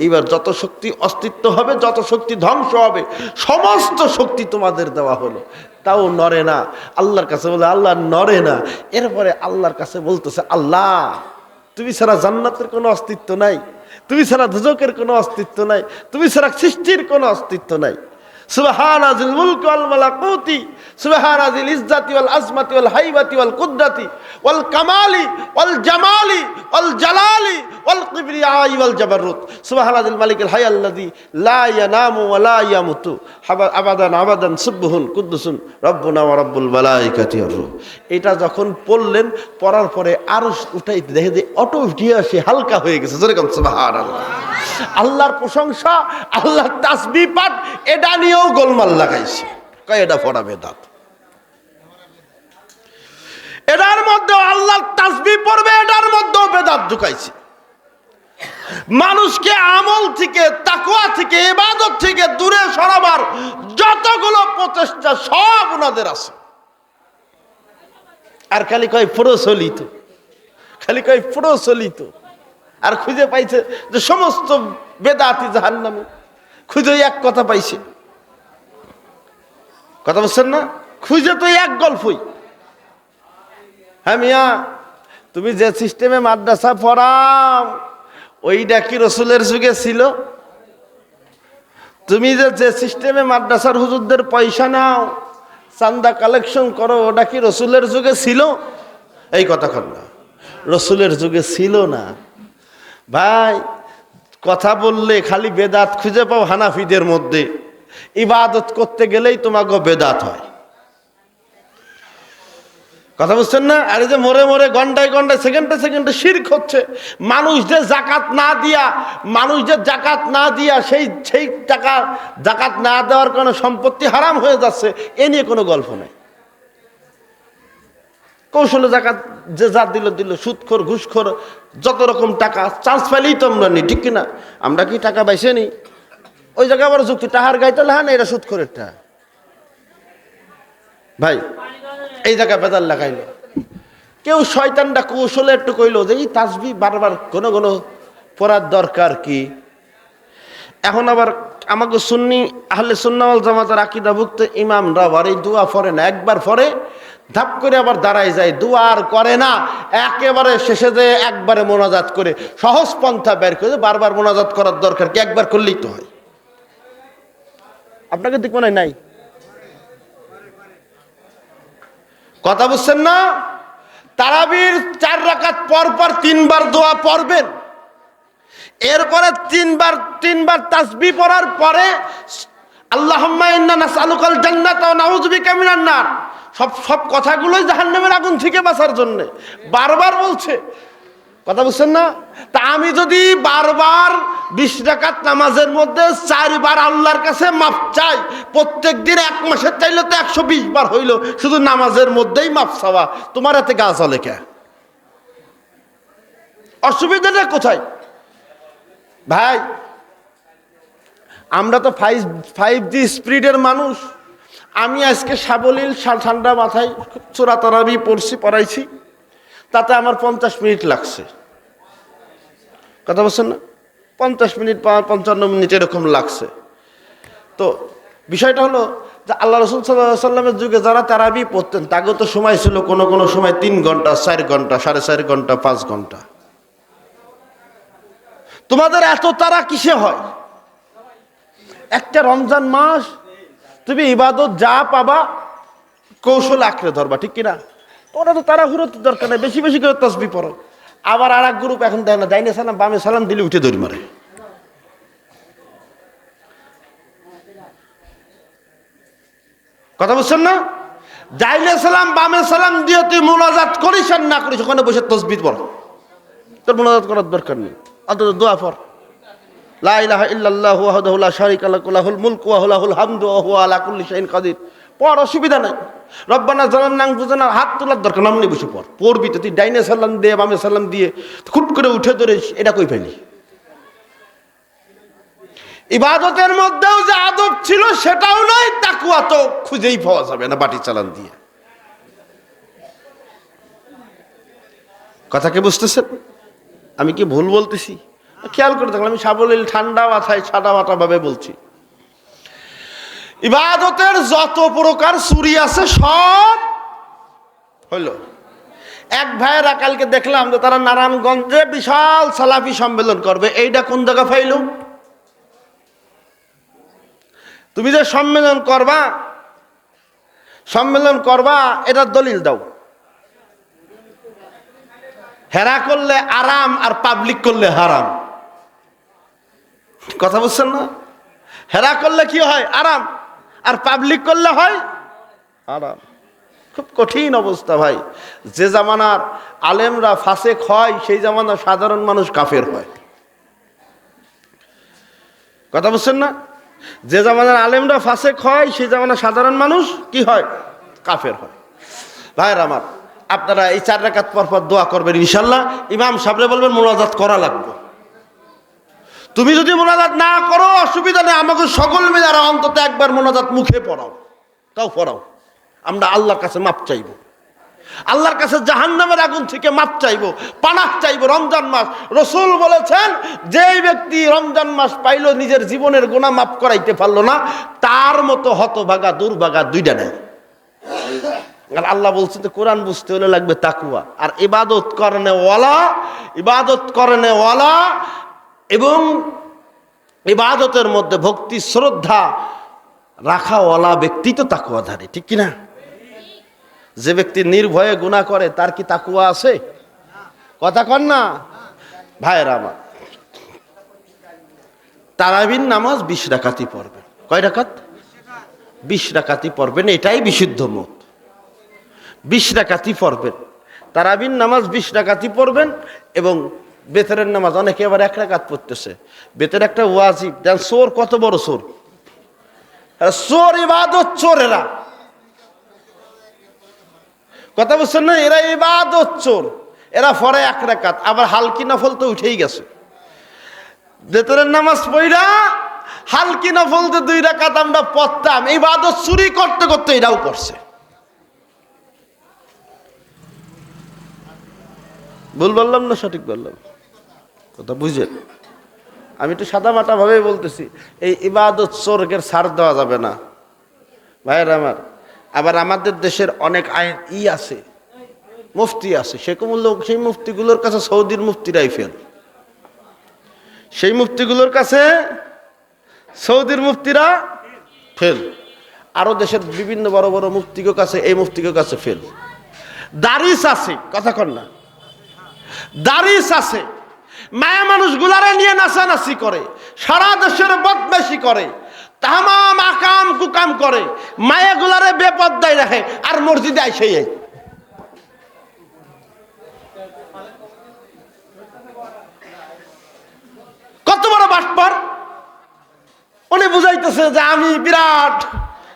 এইবার যত শক্তি অস্তিত্ব হবে, যত শক্তি ধ্বংস হবে, সমস্ত শক্তি তোমাদের দেওয়া হলো, তাও নড়ে না। আল্লাহর কাছে বলে, আল্লাহ নড়ে না। এরপরে আল্লাহর কাছে বলতেছে, আল্লাহ, তুমি ছাড়া জান্নাতের কোনো অস্তিত্ব নাই, তুমি ছাড়া দুজকের কোনো অস্তিত্ব নাই, তুমি ছাড়া সৃষ্টির কোনো অস্তিত্ব নাই। সুবহানাজিল মুলকি ওয়াল মালাকুতি সুবহানাজিল ইজ্জাতি ওয়াল আজমাতি ওয়াল হাইবাতি ওয়াল কুদরাতি ওয়াল কামালি ওয়াল জামালি ওয়াল জালালি ওয়াল কিবরিয়াই ওয়াল জাবারুত সুবহানাজিল মালিকিল হাইয়াল্লাযী লা ইয়ানামু ওয়া লা ইয়ামুতু আবাদান আবাদান সুবহুন কুদ্দুসুন রব্বুনা ওয়া রব্বুল মালাইকাতি ওয়ার রূহ। এটা যখন পড়লেন, পড়ার পরে আরশ উঠাইতে দেখে যে অটো উঠিয়ে আসে, হালকা হয়ে গেছে। যেরকম সুবহানাল্লাহ, আল্লাহর প্রশংসা, আল্লাহর তাসবিহ পাঠ, এটা নিয়েও গোলমাল লাগাইছে। কয় এটা পড়া বেদাত, এটার মধ্যে আল্লাহর তাসবিহ পড়বে, এটার মধ্যেও বেদাত ঢুকাইছে। মানুষকে আমল থেকে, তাকওয়া থেকে, ইবাদত থেকে দূরে সরাবার যতগুলো প্রচেষ্টা সব ওনাদের আছে। আর খালি কয় প্রচলিত, খালি কয় প্রচলিত। আর খুঁজে পাইছে যে সমস্ত বেদাতি জাহান্নামী, খুঁজে এক কথা পাইছে। কথা বলছেন না? খুঁজে তো এক গল্পই। হ্যাঁ মিয়া, তুমি যে সিস্টেমে মাদ্রাসা পড়াও, ওইটা কি রসুলের যুগে ছিল? তুমি যে সিস্টেমে মাদ্রাসার হুজুরদের পয়সা নাও, চান্দা কালেকশন করো, ওটা কি রসুলের যুগে ছিল? এই কথা কর না, রসুলের যুগে ছিল না ভাই। কথা বললে খালি বেদাত খুঁজে পাও হানাফিদের মধ্যে। ইবাদত করতে গেলেই তোমাকে বেদাত হয়। কথা বুঝছেন না? আর এই যে মোড়ে মোড়ে ঘন্টায় ঘন্টায় সেকেন্ডে সেকেন্ডে শিরক হচ্ছে। মানুষদের জাকাত না দিয়া, মানুষদের জাকাত না দিয়া সেই টাকা জাকাত না দেওয়ার কারণে সম্পত্তি হারাম হয়ে যাচ্ছে, এ নিয়ে কোনো গল্প নাই। কৌশলে জাকাত যে যা দিল, সুদখোর ঘুষখোর যত রকম টাকা চান্স পাইলেই তো আমরা নি, ঠিক কিনা? আমরা কি টাকা পাইছে নি? ওই জায়গায় আবার যুক্তি টাহার গাইতে লাহান এটা সুদ করে ভাই এই জায়গায় বেদাল লাগাইলো। কেউ শয়তানটা কৌশলে একটু কইলো যে এই তাসবিহ বারবার ঘন ঘন পড়ার দরকার কি। এখন আবার আমাকে সুন্নি আহলে সুন্নাহ ওয়াল জামাতের আকীদাভুক্ত ইমামরা আবার এই দোয়া পড়ে না, একবার পড়ে ধাপ করে আবার দাঁড়ায় যায়, দোয়া আর করে না, একেবারে শেষে যে একবারে মোনাজাত করে সহজ পন্থা বের করে বারবার মোনাজাত করার দরকার কি, একবার করলেই তো হয়। আপনাকে দিক মনে নাই কথা বুঝছেন না? তারাবির 4 রাকাত পর পর 3 বার দোয়া পড়বেন, এরপরে তিনবার তাসবিহ পড়ার পরে আল্লাহুম্মা ইন্না নাসআলুকাল জান্নাতা ওয়া নাউযু বিকা মিনান নার, সব কথাগুলোই জাহান্নামের আগুন থেকে বাঁচার জন্য বারবার বলছে। কথা বুঝছেন না? তা আমি যদি বারবার 20 রাকাত নামাজের মধ্যে 4 বার আল্লাহর কাছে মাফ চাই, প্রত্যেক দিন 1 মাসের চাইলে তো 120 বার হইল, শুধু নামাজের মধ্যেই মাফ চাওয়া, তোমার এতে গা জ্বলে কে? অসুবিধাটা কোথায় ভাই? আমরা তো 5G স্পিডের মানুষ। আমি আজকে সাবলীল ঠান্ডা মাথায় সূরা তারাবি পড়াইছি, তাতে আমার 50 মিনিট লাগছে। কথা বলছেন না? 50 মিনিট 55 মিনিট এরকম লাগছে। তো বিষয়টা হলো যে আল্লাহ রাসূল সাল্লাল্লাহু আলাইহি ওয়াসাল্লামের যুগে যারা তারাবি পড়তেন তাকে তো সময় ছিল কোনো সময় 3 ঘন্টা, 4 ঘন্টা, 4.5 ঘন্টা, 5 ঘন্টা। তোমাদের এত তারা কিসে হয়? একটা রমজান মাস তুমি ইবাদত যা পাবা কৌশল আঁকড়ে ধরবা, ঠিক কিনা? তোমরা তো তাড়াহুড়োর দরকার নেই, বেশি বেশি করে তাসবিহ পড়ো। আবার আর এক গ্রুপ এখন দেয় না, ডাইনে সালাম বামে সালাম দিলে উঠে দৌড় মারে। কথা বুঝছেন না? ডাইনে সালাম বামে সালাম দিয়ে তুই মুনাজাত করিস আর না করিস, ওখানে বসে তাসবিহ পড়, তোর মুনাজাত করার দরকার নেই। অন্তত দোয়া পড়, লা ইলাহা ইল্লাল্লাহু ওয়াহদাহু লা শারীকা লাহু লাহুল মুলকু ওয়া লাহুল হামদু ওয়া হুয়া আলা কুল্লি শাইইন কাদির। পড়, অসুবিধা নাই। রব্বানা যালামনা আনফুসানা, হাত তোলার দরকার নামনি বসে পড়, পড়বি তো। তুই ডাইনে সালাম দিয়ে বামে সালাম দিয়ে খুট করে উঠে ধরে এটা কই পেলি? ইবাদতের মধ্যেও যে আদব ছিল সেটাও নয়, তাকওয়া তো খুঁজেই পাওয়া যাবে না বাটি চালান দিয়ে। কথা কি বুঝতেছেন? আমি কি ভুল বলতেছি? খেয়াল করে দেখলাম, আমি সাবলীল ঠান্ডা মাথায় ছাড়া মাথা ভাবে বলছি। ইবাদতের যত প্রকার চুরি আছে সব হইল। এক ভাইয়েরা কালকে দেখলাম যে তারা নারায়ণগঞ্জে বিশাল সালাফি সম্মেলন করবে। এইটা কোন জায়গা পাইল? তুমি যে সম্মেলন করবা এটার দলিল দাও। হেরা করলে আরাম আর পাবলিক করলে হারাম। কথা বুঝছেন না? হেরা করলে কি হয়? আরাম, আর পাবলিক করলে হয় আরাম। খুব কঠিন অবস্থা ভাই। যে জামানার আলেমরা ফাসেক হয় সেই জামানার সাধারণ মানুষ কাফের হয়। কথা বুঝছেন না? যে জামানার আলেমরা ফাসেক হয় সেই জামানার সাধারণ মানুষ কি হয়? কাফের হয়। ভাইরা আমার, আপনারা এই 4 রাকাত পর পর দোয়া করবেন ইনশাল্লাহ। ইমাম সাহেবরে বলবেন মুনাজাত করা লাগবে। তুমি যদি মুনাজাত না করো অসুবিধা নেই, আমাকে সকল মিলে অন্তত একবার মুনাজাত মুখে পড়াও, তাও পড়াও। আমরা আল্লাহর কাছে মাপ চাইব, আল্লাহর কাছে জাহান্নামের আগুন থেকে মাপ চাইব, পানাহ চাইব। রমজান মাস, রাসূল বলেছেন যেই ব্যক্তি রমজান মাস পাইল নিজের জীবনের গুনাহ মাফ করাইতে পারলো না, তার মতো হতভাগা দুর্ভাগা দুইটা নেই। আর আল্লাহ বলছেন যে কোরআন বুঝতে হলে লাগবে তাকওয়া। আর ইবাদত করনে ওয়ালা এবং ইবাদতের মধ্যে ভক্তি শ্রদ্ধা রাখাওয়ালা ব্যক্তি তো তাকওয়াধারী, ঠিক কিনা? যে ব্যক্তি নির্ভয়ে গুনাহ করে তার কি তাকওয়া আছে? কথা কন না ভাইরা আমার। তারাবির নামাজ 20 রাকাতই পড়বেন। কয় রাকাত? 20 রাকাতই পড়বেন, এটাই বিশুদ্ধ মত। 20 রাকাতই পড়বেন। তারাবির নামাজ 20 রাকাতই পড়বেন। এবং বেতরের নামাজ অনেকে আবার 1 রাকাত পড়তেছে। বেতর একটা ওয়াজিব। দেন চোর কত বড় চোর! চোর ইবাদত চোর এরা। কথা বুঝছেন না? এরা ইবাদত চোর। এরা পড়ে 1 রাকাত, আবার হালকি নফল তো উঠেই গেছে। বেতরের নামাজ পড়া হালকি নফল যে 2 রাকাত আমরা পড়তাম, ইবাদত চুরি করতে করতে এটাও করছে। ভুল বললাম না সঠিক বললাম? কথা বুঝেন? আমি তো সাদা মাটা ভাবে বলতেছি, এই ইবাদত স্বর্গের ছাড় দেওয়া যাবে না ভাইয়ের আমার। আবার আমাদের দেশের অনেক আইন আছে, মুফতি আছে, সেই মুফতিগুলোর কাছে সৌদির মুফতিরাই ফেল। সেই মুফতিগুলোর কাছে সৌদির মুফতিরা ফেল। আরো দেশের বিভিন্ন বড় বড় মুফতির কাছে, এই মুফতির কাছে ফেল। দারিস আছে, কথা কন না, দারিস আছে, মায়া মানুষগুলারে নিয়ে নাচানাচি করে, সারা দেশের বদমাইশি করে, তামাম আকাম কুকাম করে, মায়াগুলারে বেপর্দায় রাখে, আর মসজিদে আইসেই কত বড় বাটপার। উনি বুঝাইতেছে যে আমি বিরাট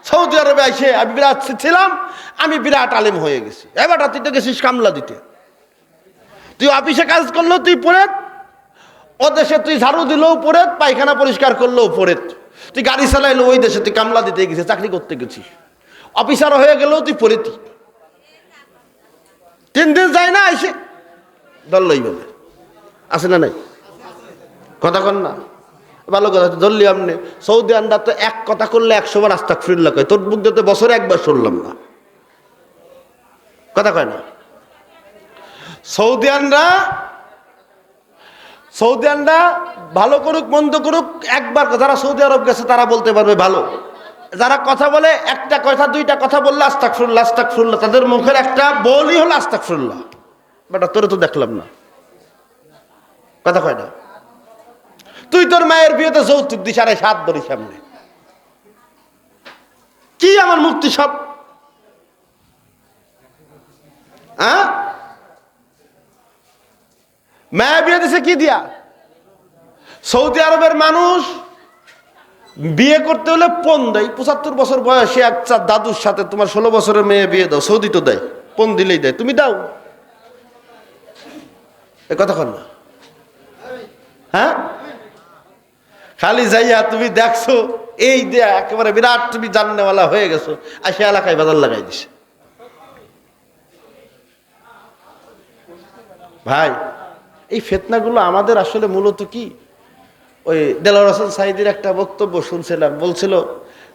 সৌদি আরবে আইসে আমি বিরাট ছিলাম, আমি বিরাট আলেম হয়ে গেছি। এবার তুই তো গেছিস কামলা দিতে, তুই অফিসে কাজ করলেও তুই পড়ে, ও দেশে তুই ঝাড়ু দিলেও পড়ে, পায়খানা পরিষ্কার করলেও পড়ে, তুই গাড়ি চালাইলো ওই দেশে, তুই কামলা দিতে গেছিস, চাকরি করতে গেছিস, অফিসার হয়ে গেলেও তুই পড়েতি। 3 দিন যায় না আইসে দল্লই বলে, আছে না নাই? কথা কন না, ভালো কথা ধরলি আপনি। সৌদি আন্ডা তো এক কথা করলে 100 বার আস্তাগফিরুল্লাহ কয়, তোর মুখ দিতে বছরে একবার শুনলাম না, কথা কয় না। সৌদি আন্ডা ভালো করুক মন্দ করুক, একবার যারা সৌদি আরব গেছে তারা বলতে পারবে ভালো। যারা কথা বলে, একটা কথা 2টা কথা বললে আস্তাগফিরুল্লাহ আস্তাগফিরুল্লাহ, তাদের মুখের একটা বলই হলো আস্তাগফিরুল্লাহ। বেটা তোরে তো দেখলাম না, কথা কয় না। তুই তোর মায়ের বিয়েতে যৌতুক দিস, আরে 7 ধরি সামনে, কি আমার মুক্তি সব? হ্যাঁ, মায়া বিয়ে দিছে কি দিয়া? সৌদি আরবের মানুষ বিয়ে করতে হলে পণ দেয়। 75 বছর বয়সে একটা দাদুর সাথে তোমার 16 বছরের মেয়ে বিয়ে দাও, সৌদি তো দেয়, পণ দিলেই দেয়, তুমি দাও। এ কথা কর না। হ্যাঁ, খালি যাইয়া তুমি দেখছো এই দেয়া একেবারে বিরাট তুমি জাননেওয়ালা হয়ে গেছো, আর সে এলাকায় বাজার লাগাই দিছে। ভাই, এই ফিতনাগুলো আমাদের আসলে মূলত কি? ওই দেলোয়ার হোসেন সাঈদীর একটা বক্তব্য শুনছিলাম, বলছিল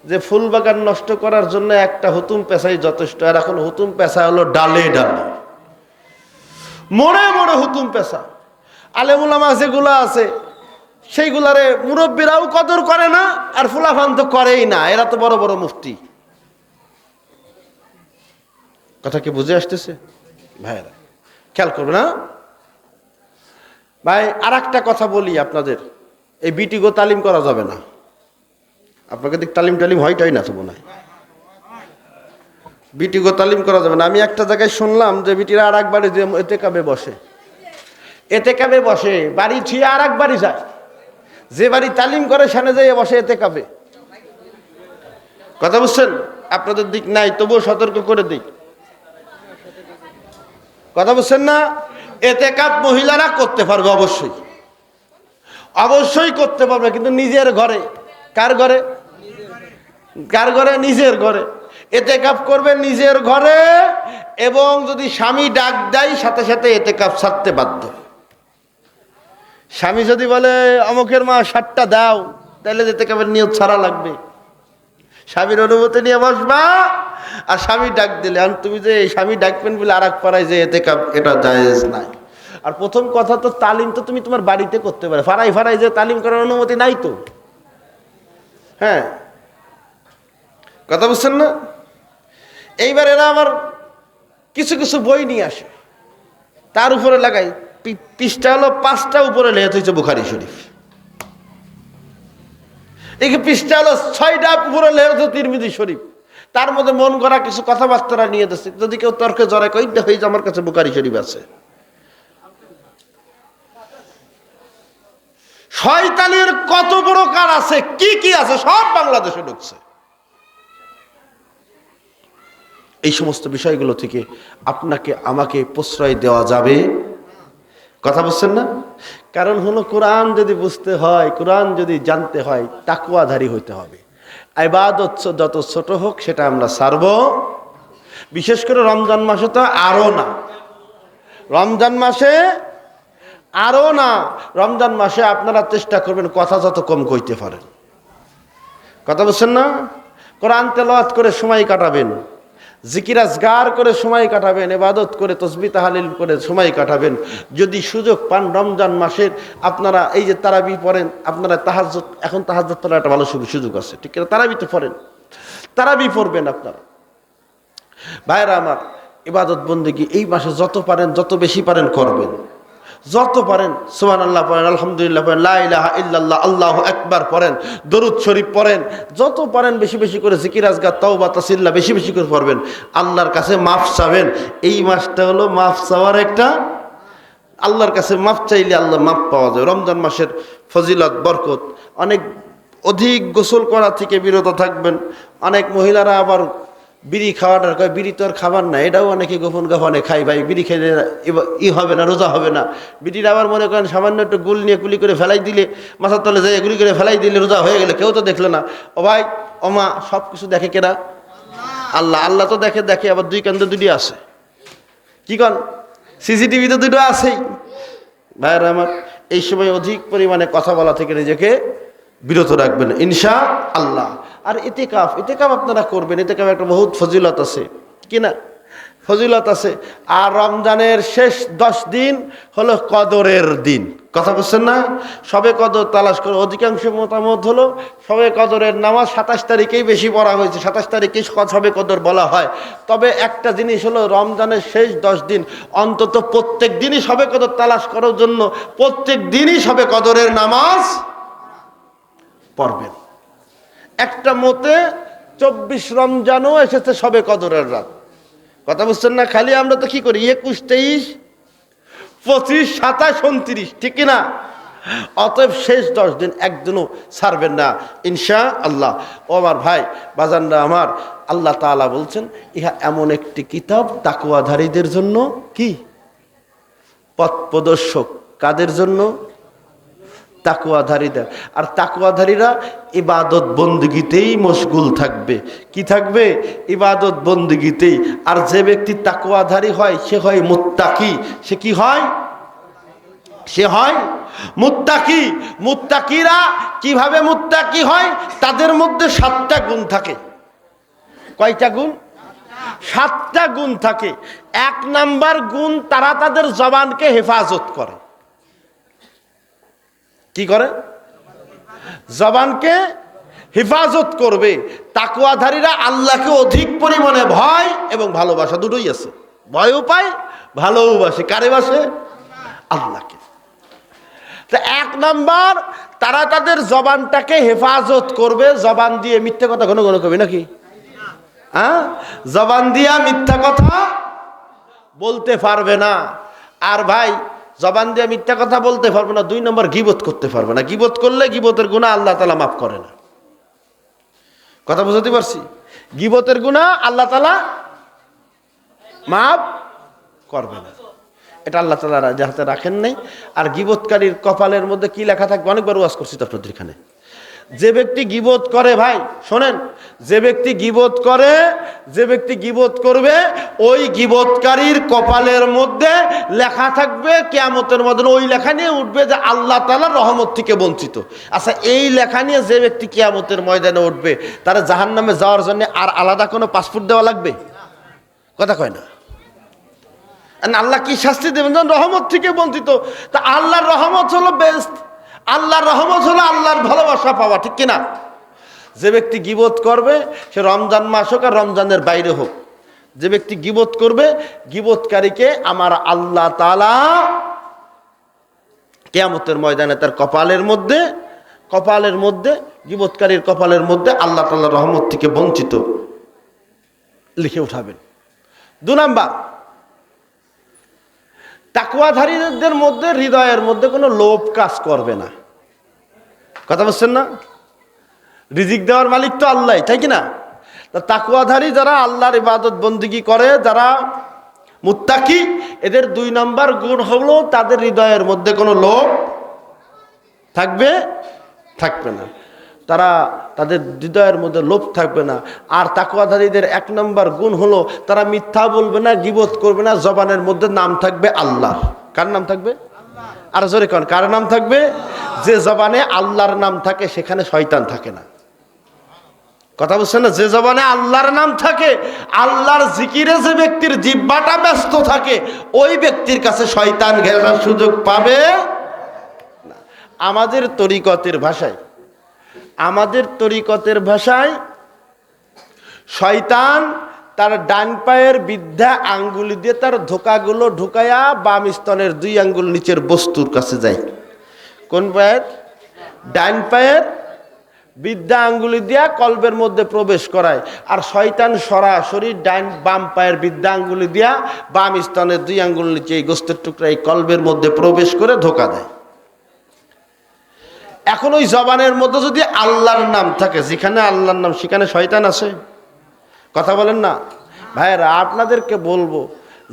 যে ফুল বাগান নষ্ট করার জন্য একটা হুতুম পেশাই যথেষ্ট, আর এখন হুতুম পেশা হলো ডালে ডালে, মোড়ে মোড়ে হুতুম পেশা। আলেমুলামা যেগুলো আছে সেইগুলারে মুরব্বীরাও কদর করে না, আর ফুলাফান তো করেই না, এরা তো বড় বড় মুফতি। কথা কি বুঝে আসতেছে ভাইরা? খেয়াল করবে না ভাই। আর একটা কথা বলি আপনাদের, এই বিটিগো তালিম করা যাবে না। আপনাকে দিক তালিম হয় না তো মনে হয়, বিটিগো তালিম করা যাবে না। আমি একটা জায়গায় শুনলাম যে বিটিরা আর এক বাড়ি যে এতেকাবে বসে, বাড়ি ছুঁয়ে আর এক বাড়ি যায়, যে বাড়ি তালিম করে সেখানে যাই বসে এতেকাবে। কথা বুঝছেন? আপনাদের দিক নাই, তবুও সতর্ক করে দিই, কথা বুঝছেন না? এতেকাব মহিলারা করতে পারবে, অবশ্যই করতে পারবে, কিন্তু নিজের ঘরে। কার ঘরে? নিজের ঘরে এতেকাব করবে, নিজের ঘরে। এবং যদি স্বামী ডাক দেয় সাথে সাথে এতেকাব ছাড়তে বাধ্য। স্বামী যদি বলে অমুকের মা 7টা দাও, তাহলে এতেকাবের নিয়ত ছাড়া লাগবে, স্বামীর অনুমতি নিয়ে বসবা। আর স্বামী ডাক দিলে, আর তুমি যে স্বামী ডাকবেন বলে আর এক পাড়ায় যে এতেকাব, এটা জায়েজ নাই। আর প্রথম কথা তো তালিম তো তুমি তোমার বাড়িতে করতে পারো, ফাড়াই যে তালিম করার অনুমতি নাই তো। হ্যাঁ, কথা বুঝছেন না? এইবার এরা আবার কিছু কিছু বই নিয়ে আসে, তার উপরে লাগাই পৃষ্ঠা হলো 5টা, উপরে লেখা হয়েছে বুখারী শরীফ। এই পৃষ্ঠা হলো 6টা, উপরে লেখা হয়েছে তিরমিজি শরীফ। তার মধ্যে মন করা কিছু কথাবার্তা নিয়ে দিচ্ছে। যদি কেউ তর্কে জড়ায়, কইটা হয়ে আমার কাছে বুখারী শরীফ আছে। শয়তানের কত বড় কার আছে, কি কি আছে, সব বাংলাদেশে ঢুকছে। এই সমস্ত বিষয়গুলো থেকে আপনাকে আমাকে প্রশ্রয় দেওয়া যাবে কথা বুঝছেন না? কারণ হলো কোরআন যদি বুঝতে হয়, কোরআন যদি জানতে হয়, তাকওয়াধারী হইতে হবে। ইবাদত যত ছোট হোক সেটা আমরা ছাড়ব। বিশেষ করে রমজান মাসে তো আরো না, রমজান মাসে আরো না। রমজান মাসে আপনারা চেষ্টা করবেন কথা যত কম কইতে পারেন। কথা বুঝছেন না? কোরআন তেলাওয়াত করে সময় কাটাবেন, জিকির আজগার করে সময় কাটাবেন, ইবাদত করে তাসবিহ তাহলিল করে সময় কাটাবেন। যদি সুযোগ পান রমজান মাসের, আপনারা এই যে তারাবি পড়েন, আপনারা তাহাজ্জুদ, এখন তাহাজ্জুদ পড়ার একটা ভালো সুযোগ আছে, ঠিক আছে? তারাবিতে পড়েন, তারাবি পড়বেন আপনারা। ভাইরা আমার, ইবাদত বন্দেগী এই মাসে যত পারেন, যত বেশি পারেন করবেন। যত পারেন সুবহানাল্লাহ পড়েন, আলহামদুলিল্লাহ পড়েন, লা ইলাহা ইল্লাল্লাহ, আল্লাহু আকবার পড়েন, দরুদ শরীফ পড়েন। যত পারেন বেশি বেশি করে জিকির আজগার তাওবা তাসিল্লাহ বেশি বেশি করে পড়বেন। আল্লাহর কাছে মাফ চাবেন। এই মাসটা হলো মাফ চাওয়ার একটা, আল্লাহর কাছে মাফ চাইলে আল্লাহ মাফ পাওয়া যায়। রমজান মাসের ফজিলত বরকত অনেক। অধিক গোসল করা থেকে বিরত থাকবেন। অনেক মহিলারা আবার বিড়ি খাওয়াটার কয় বিড়ি তো আর খাবার না, এটাও অনেকে গোপন গোপনে খাই। ভাই বিড়ি খেলে হবে না, রোজা হবে না। বিড়ির আবার মনে করেন সামান্য একটু গুল নিয়ে গুলি করে ফেলাই দিলে, মাথার তলে যাই গুলি করে ফেলাই দিলে রোজা হয়ে গেলে কেউ তো দেখলো না। ও ভাই ও মা, সব কিছু দেখে কেনা? আল্লাহ। আল্লাহ তো দেখে, দেখে আবার দুই কান্দে দুটি আছে। কি কন? সিসিটিভি তো দুটো আছেই। ভাইরা আমার, এই সময় অধিক পরিমাণে কথা বলা থেকে নিজেকে বিরত রাখবেন ইনশাআল্লাহ। আর ইতিকাফ, ইতিকাফ আপনারা করবেন। ইতিকাফ একটা বহুত ফজিলত আছে, কি না? ফজিলত আছে। আর রমজানের শেষ 10 দিন হলো কদরের দিন। কথা বলছেন না? সবে কদর তালাশ করে অধিকাংশ মতামত হলো সবে কদরের নামাজ 27 তারিখেই বেশি পড়া হয়েছে, 27 তারিখেই সবে কদর বলা হয়। তবে একটা জিনিস হলো, রমজানের শেষ 10 দিন অন্তত প্রত্যেক দিনই সবে কদর তালাশ করার জন্য প্রত্যেক দিনই সবে কদরের নামাজ পড়বেন। একটা মতে 24 রমজানও এসেছে সবে কদরের রাত। কথা বুঝছেন না? খালি আমরা তো কি করি 21, 23, 25, 27, 29, ঠিক কিনা? অতএব শেষ 10 দিন একদিনও ছাড়বেন না ইনশাআল্লাহ। ও আমার ভাই বাজানরা আমার, আল্লাহ তাআলা বলছেন ইহা এমন একটি কিতাব তাকওয়াধারীদের জন্য। কি পথ প্রদর্শক? কাদের জন্য? তাকওয়াধারীদের। আর তাকওয়াধারীরা ইবাদত বন্দেগীতেই মশগুল থাকবে। কি থাকবে? ইবাদত বন্দেগীতেই। আর যে ব্যক্তি তাকওয়াধারী হয় সে হয় মুত্তাকি। সে কি হয়? সে হয় মুত্তাকি। মুত্তাকিরা কিভাবে মুত্তাকি হয়? তাদের মধ্যে 7টা গুণ থাকে। কয়টা গুণ? 7টা গুণ থাকে। 1 নাম্বার গুণ, তারা তাদের জবানকে হেফাজত করে। কি করে? জবানকে হেফাজত করবে। তাকওয়াধারীরা আল্লাহকে অধিক পরিমাণে ভয় এবং ভালোবাসা, দুটোই আছে। ভয়ও পায়, ভালোবাসে। কারে বাসে? আল্লাহকে। তা 1 নাম্বার, তারা তাদের জবানটাকে হেফাজত করবে। জবান দিয়ে মিথ্যা কথা ঘন ঘন করবে নাকি? হ্যাঁ, জবান দিয়া মিথ্যা কথা বলতে পারবে না। আর ভাই জবান দিয়ে মিথ্যা কথা বলতে পারবে না। 2 নম্বর, গীবত করতে পারবে না। গীবত করলে গীবতের গুনাহ আল্লাহ তাআলা মাফ করে না। কথা বুঝতে পারছি? গীবতের গুনাহ আল্লাহ তাআলা মাফ করবে না। এটা আল্লাহ তাআলা হাতে রাখেন নাই। আর গীবতকারীর কপালের মধ্যে কি লেখা থাকবে? অনেকবার ওয়াজ করছি তো আপনাদের এখানে। যে ব্যক্তি গীবত করে, ভাই শোনেন, যে ব্যক্তি গীবত করে, যে ব্যক্তি গীবত করবে, ওই গীবতকারীর কপালের মধ্যে লেখা থাকবে কিয়ামতের মধ্যে, ওই লেখা নিয়ে উঠবে যে আল্লাহ তাআলার রহমত থেকে বঞ্চিত। আচ্ছা, এই লেখা নিয়ে যে ব্যক্তি কিয়ামতের ময়দানে উঠবে, তারা জাহান্নামে যাওয়ার জন্য আর আলাদা কোনো পাসপোর্ট দেওয়া লাগবে? কথা কয় না। আল্লাহ কি শাস্তি দেবেন? রহমত থেকে বঞ্চিত। তা আল্লাহর রহমত হলো বেস্ট। আল্লাহর রহমত হলো আল্লাহর ভালোবাসা পাওয়া, ঠিক কিনা? যে ব্যক্তি গীবত করবে, সে রমজান মাস হোক আর রমজানের বাইরে হোক, যে ব্যক্তি গীবত করবে, গীবতকারীকে আমার আল্লাহ তাআলা কিয়ামতের ময়দানে তার কপালের মধ্যে গীবতকারীর কপালের মধ্যে আল্লাহ তাআলার রহমত থেকে বঞ্চিত লিখে উঠাবেন। 2 নাম্বার, তাকওয়াধারীদের মধ্যে হৃদয়ের মধ্যে কোনো লোভ কাজ করবে না। কথা বলছেন না? রিজিক দেওয়ার মালিক তো আল্লাহ, তাই কিনা? তা তাকওয়াধারী যারা আল্লাহর ইবাদত বন্দেগী করে, যারা মুত্তাকি এদের 2 নম্বর গুণ হলো তাদের হৃদয়ের মধ্যে কোনো লোভ থাকবে না। তাদের হৃদয়ের মধ্যে লোভ থাকবে না। আর তাকওয়াধারীদের 1 নম্বর গুণ হলো তারা মিথ্যা বলবে না, গীবত করবে না, জবানের মধ্যে নাম থাকবে আল্লাহ। কার নাম থাকবে? আর জোরে কোন কার নাম থাকবে? যে জবানে আল্লাহর নাম থাকে সেখানে শয়তান থাকে না। কথা বুঝছেন না? যে জবানে আল্লাহর নাম থাকে, আল্লাহর জিকিরে যে ব্যক্তির জিহ্বাটা ব্যস্ত থাকে, ওই ব্যক্তির কাছে শয়তান ঘেরার সুযোগ পাবে না। আমাদের তরিকতের ভাষায় শয়তান তার ডান পায়ের বৃদ্ধা আঙ্গুলি দিয়ে তার ধোকাগুলো ঢুকায়া বাম স্তনের 2 আঙ্গুল নিচের বস্তুর কাছে যায়। কোন পায়ের? ডান পায়ের বৃদ্ধা আঙ্গুলি দিয়া কলবের মধ্যে প্রবেশ করায়। আর শয়তান সরাসরি বাম পায়ের বৃদ্ধা আঙ্গুলি দিয়া বাম স্তনের 2 আঙ্গুল নিচে এই গোস্তের টুকরা এই কলবের মধ্যে প্রবেশ করে ধোকা দেয়। এখন ওই জবানের মধ্যে যদি আল্লাহর নাম থাকে, যেখানে আল্লাহর নাম সেখানে শয়তান আছে? কথা বলেন না ভাইয়েরা। আপনাদেরকে বলবো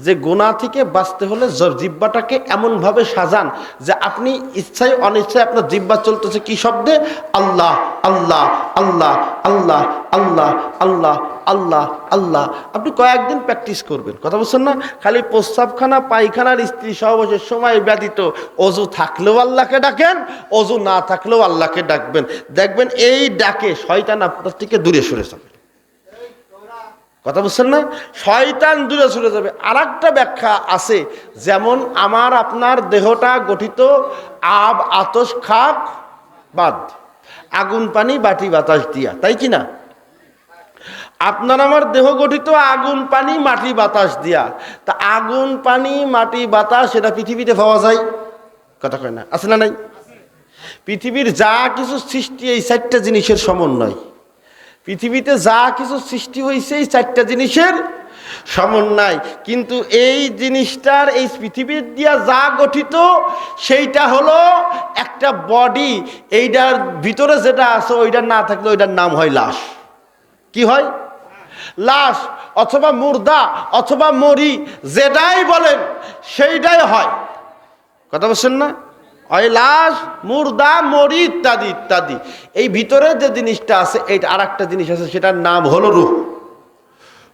যে গুনাহ থেকে বাঁচতে হলে জিহ্বাটাকে এমনভাবে সাজান যে আপনি ইচ্ছায় অনিচ্ছায় আপনার জিহ্বা চলতেছে কি শব্দে? আল্লাহ আল্লাহ আল্লাহ আল্লাহ আল্লাহ আল্লাহ আল্লাহ আল্লাহ। আপনি কয়েকদিন প্র্যাকটিস করবেন। কথা বলছেন না? খালি প্রস্রাবখানা পায়খানার স্ত্রী সহবাসের সময় ব্যতীত অজু থাকলেও আল্লাহকে ডাকেন, অজু না থাকলেও আল্লাহকে ডাকবেন। দেখবেন এই ডাকে শয়তান আপনার থেকে দূরে সরে যাবে। কথা বুঝছেন না? শয়তান দূরে সরে যাবে। আর একটা ব্যাখ্যা আছে, যেমন আমার আপনার দেহটা গঠিত আব আতশ খাক বাদ, আগুন পানি মাটি বাতাস দিয়া, তাই কি না? আপনার আমার দেহ গঠিত আগুন পানি মাটি বাতাস দিয়া। তা আগুন পানি মাটি বাতাস এটা পৃথিবীতে পাওয়া যায়? কথা কয় না? আছে না নাই? পৃথিবীর যা কিছু সৃষ্টি এই 4টা জিনিসের সমন্বয়। পৃথিবীতে যা কিছু সৃষ্টি হয়েছে এই 4টা জিনিসের সমন্বয়। কিন্তু এই জিনিসটার এই পৃথিবীর দিয়া যা গঠিত সেইটা হলো একটা বডি। এইটার ভিতরে যেটা আছে ওইটার না থাকলে ওইটার নাম হয় লাশ। কি হয়? লাশ অথবা মুর্দা অথবা মরি, যেটাই বলেন সেইটাই হয়। কথা বলছেন না? হয় লাশ, মুর্দা, মরি ইত্যাদি ইত্যাদি। এই ভিতরে যে জিনিসটা আছে এইটা আর একটা জিনিস আছে, সেটার নাম হলো রূহ।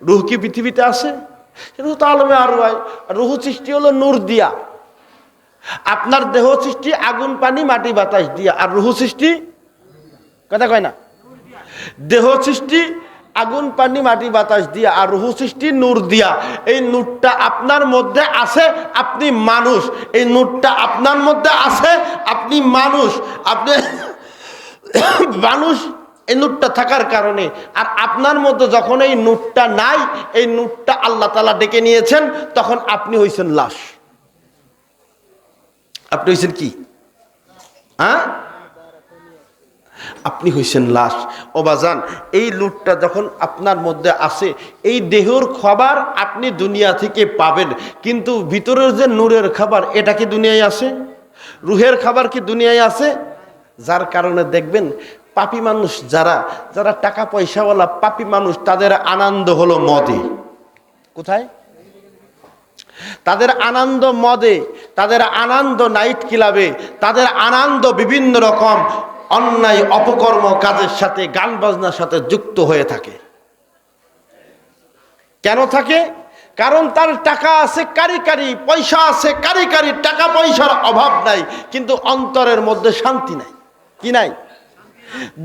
রূহ কি পৃথিবীতে আছে? সেটা তো আলমে আরওয়াহ। রূহ সৃষ্টি হলো নূর দিয়া। আপনার দেহ সৃষ্টি আগুন পানি মাটি বাতাস দিয়া, আর রূহ সৃষ্টি কথা কয় না? দেহ সৃষ্টি আগুন পানি মাটি বাতাস দিয়া, আর রূহ সৃষ্টি নূর দিয়া। এই নূরটা আপনার মধ্যে আছে, আপনি মানুষ। এই নূরটা আপনার মধ্যে আছে, আপনি মানুষ। আপনি মানুষ এই নূরটা থাকার কারণে। আর আপনার মধ্যে যখন এই নূরটা নাই, এই নূরটা আল্লাহ তাআলা ডেকে নিয়েছেন, তখন আপনি হইছেন লাশ। আপনি হইছেন কি? হ্যাঁ, আপনি হইছেন লাশ। ও বাজান, এই লুটটা যখন আপনার মধ্যে আসে, এই দেহর খাবার আপনি দুনিয়া থেকে পাবেন, কিন্তু ভিতরের যে নূরের খাবার এটা কি দুনিয়ায় আছে? রুহের খাবার কি দুনিয়ায় আছে? যার কারণে দেখবেন পাপী মানুষ যারা যারা টাকা পয়সাওয়ালা পাপী মানুষ, তাদের আনন্দ হলো মদে। কোথায়? তাদের আনন্দ মদে, তাদের আনন্দ নাইট ক্লাবে, তাদের আনন্দ বিভিন্ন রকম অন্যায় অপকর্ম কাজের সাথে, গান বাজনার সাথে যুক্ত হয়ে থাকে। কেন থাকে? কারণ তার টাকা আছে কারি কারি, পয়সা আছে কারি কারি, টাকা পয়সার অভাব নাই, কিন্তু অন্তরের মধ্যে শান্তি নাই। কি নাই?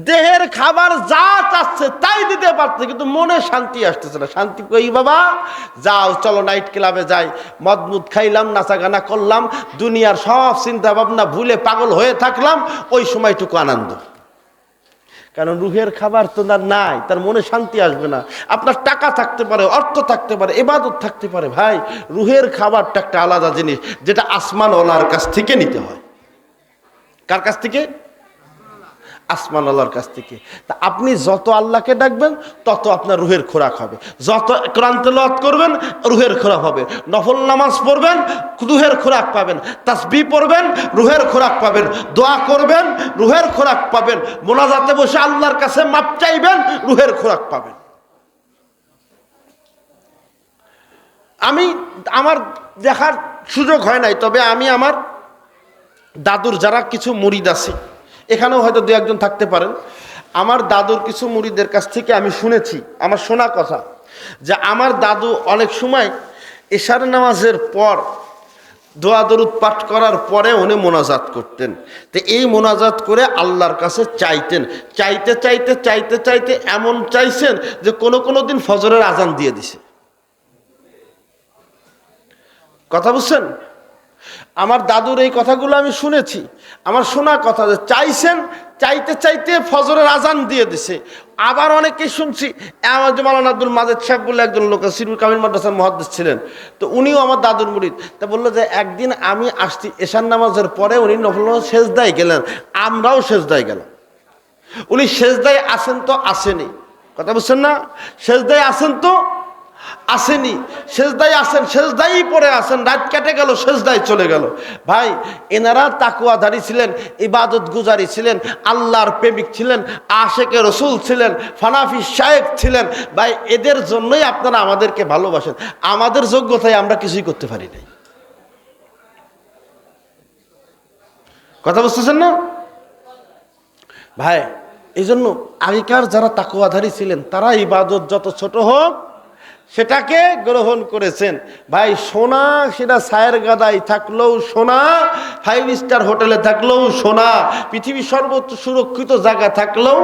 দেহের খাবার যা চাচ্ছে তাই দিতে পারছে, কিন্তু মনে শান্তি আসতেছে না। শান্তি কই বাবা? যাও চলো নাইট ক্লাবে যাই, মদ মুদ খাইলাম, নাচা গানা করলাম, দুনিয়ার সব চিন্তা ভাবনা ভুলে পাগল হয়ে থাকলাম, ওই সময়টুকু আনন্দ। কারণ রুহের খাবার তো তার নাই, তার মনে শান্তি আসবে না। আপনার টাকা থাকতে পারে, অর্থ থাকতে পারে, ইবাদত থাকতে পারে, ভাই রুহের খাবারটা একটা আলাদা জিনিস, যেটা আসমানওয়ালার কাছ থেকে নিতে হয়। কার কাছ থেকে? আসমান আল্লাহর কাছ থেকে। তা আপনি যত আল্লাহকে ডাকবেন তত আপনার রুহের খোরাক হবে। যত কোরআন তেলাওয়াত করবেন রুহের খোরাক হবে। নফল নামাজ পড়বেন রুহের খোরাক পাবেন। তাসবিহ পড়বেন রুহের খোরাক পাবেন। দোয়া করবেন রুহের খোরাক পাবেন। মোনাজাতে বসে আল্লাহর কাছে মাপ চাইবেন, রুহের খোরাক পাবেন। আমি আমার দেখার সুযোগ হয় নাই, তবে আমি আমার দাদুর যারা কিছু মুরিদ আছে, এখানেও হয়তো দু একজন থাকতে পারেন, আমার দাদুর কিছু মুরিদের কাছ থেকে আমি শুনেছি, আমার শোনা কথা, যে আমার দাদু অনেক সময় এশার নামাজের পর দোয়া দরুদ পাঠ করার পরে উনি মোনাজাত করতেন। তো এই মোনাজাত করে আল্লাহর কাছে চাইতেন, চাইতে চাইতে চাইতে চাইতে এমন চাইছেন যে কোনো দিন ফজরের আজান দিয়ে দিছে। কথা বুঝছেন? আমার দাদুর এই কথাগুলো আমি শুনেছি, আমার শোনা কথা, যে চাইছেন চাইতে চাইতে ফজরের আজান দিয়ে দিছে। আবার অনেকে শুনছি, মাওলানা আব্দুল মাজেদ সাহেব বলে একজন লোক সিরুল কামিল মাদ্রাসার মুহাদ্দিস ছিলেন, তো উনিও আমার দাদুর মুরিদ। তা বললো যে একদিন আমি আসছি এশার নামাজের পরে, উনি নফল সেজদায় গেলেন, আমরাও সেজদায় গেলাম। উনি সেজদায় আসেন তো আসেনি, কথা বুঝছেন না? সেজদায় আসেন তো আসেনি, সেজদায় আসেন, সেজদাই পড়ে আসেন, রাত কেটে গেল, সেজদায় চলে গেল। ভাই, এনারা তাকওয়াধারী ছিলেন, ইবাদত গুজারি ছিলেন, আল্লাহর প্রেমিক ছিলেন, আশেকে রসুল ছিলেন, ফানাফি শায়েখ ছিলেন। ভাই, এদের জন্যই আপনারা আমাদেরকে ভালোবাসেন। আমাদের যোগ্যতায় আমরা কিছুই করতে পারি নাই। কথা বুঝতেছেন না ভাই? এই জন্য আগেকার যারা তাকওয়াধারী ছিলেন, তারা ইবাদত যত ছোট হোক সেটাকে গ্রহণ করেছেন। ভাই, সোনা সেটা ছায়ের গাদায় থাকলেও সোনা, 5 স্টার হোটেলে থাকলেও সোনা, পৃথিবীর সর্বোচ্চ সুরক্ষিত জায়গা থাকলেও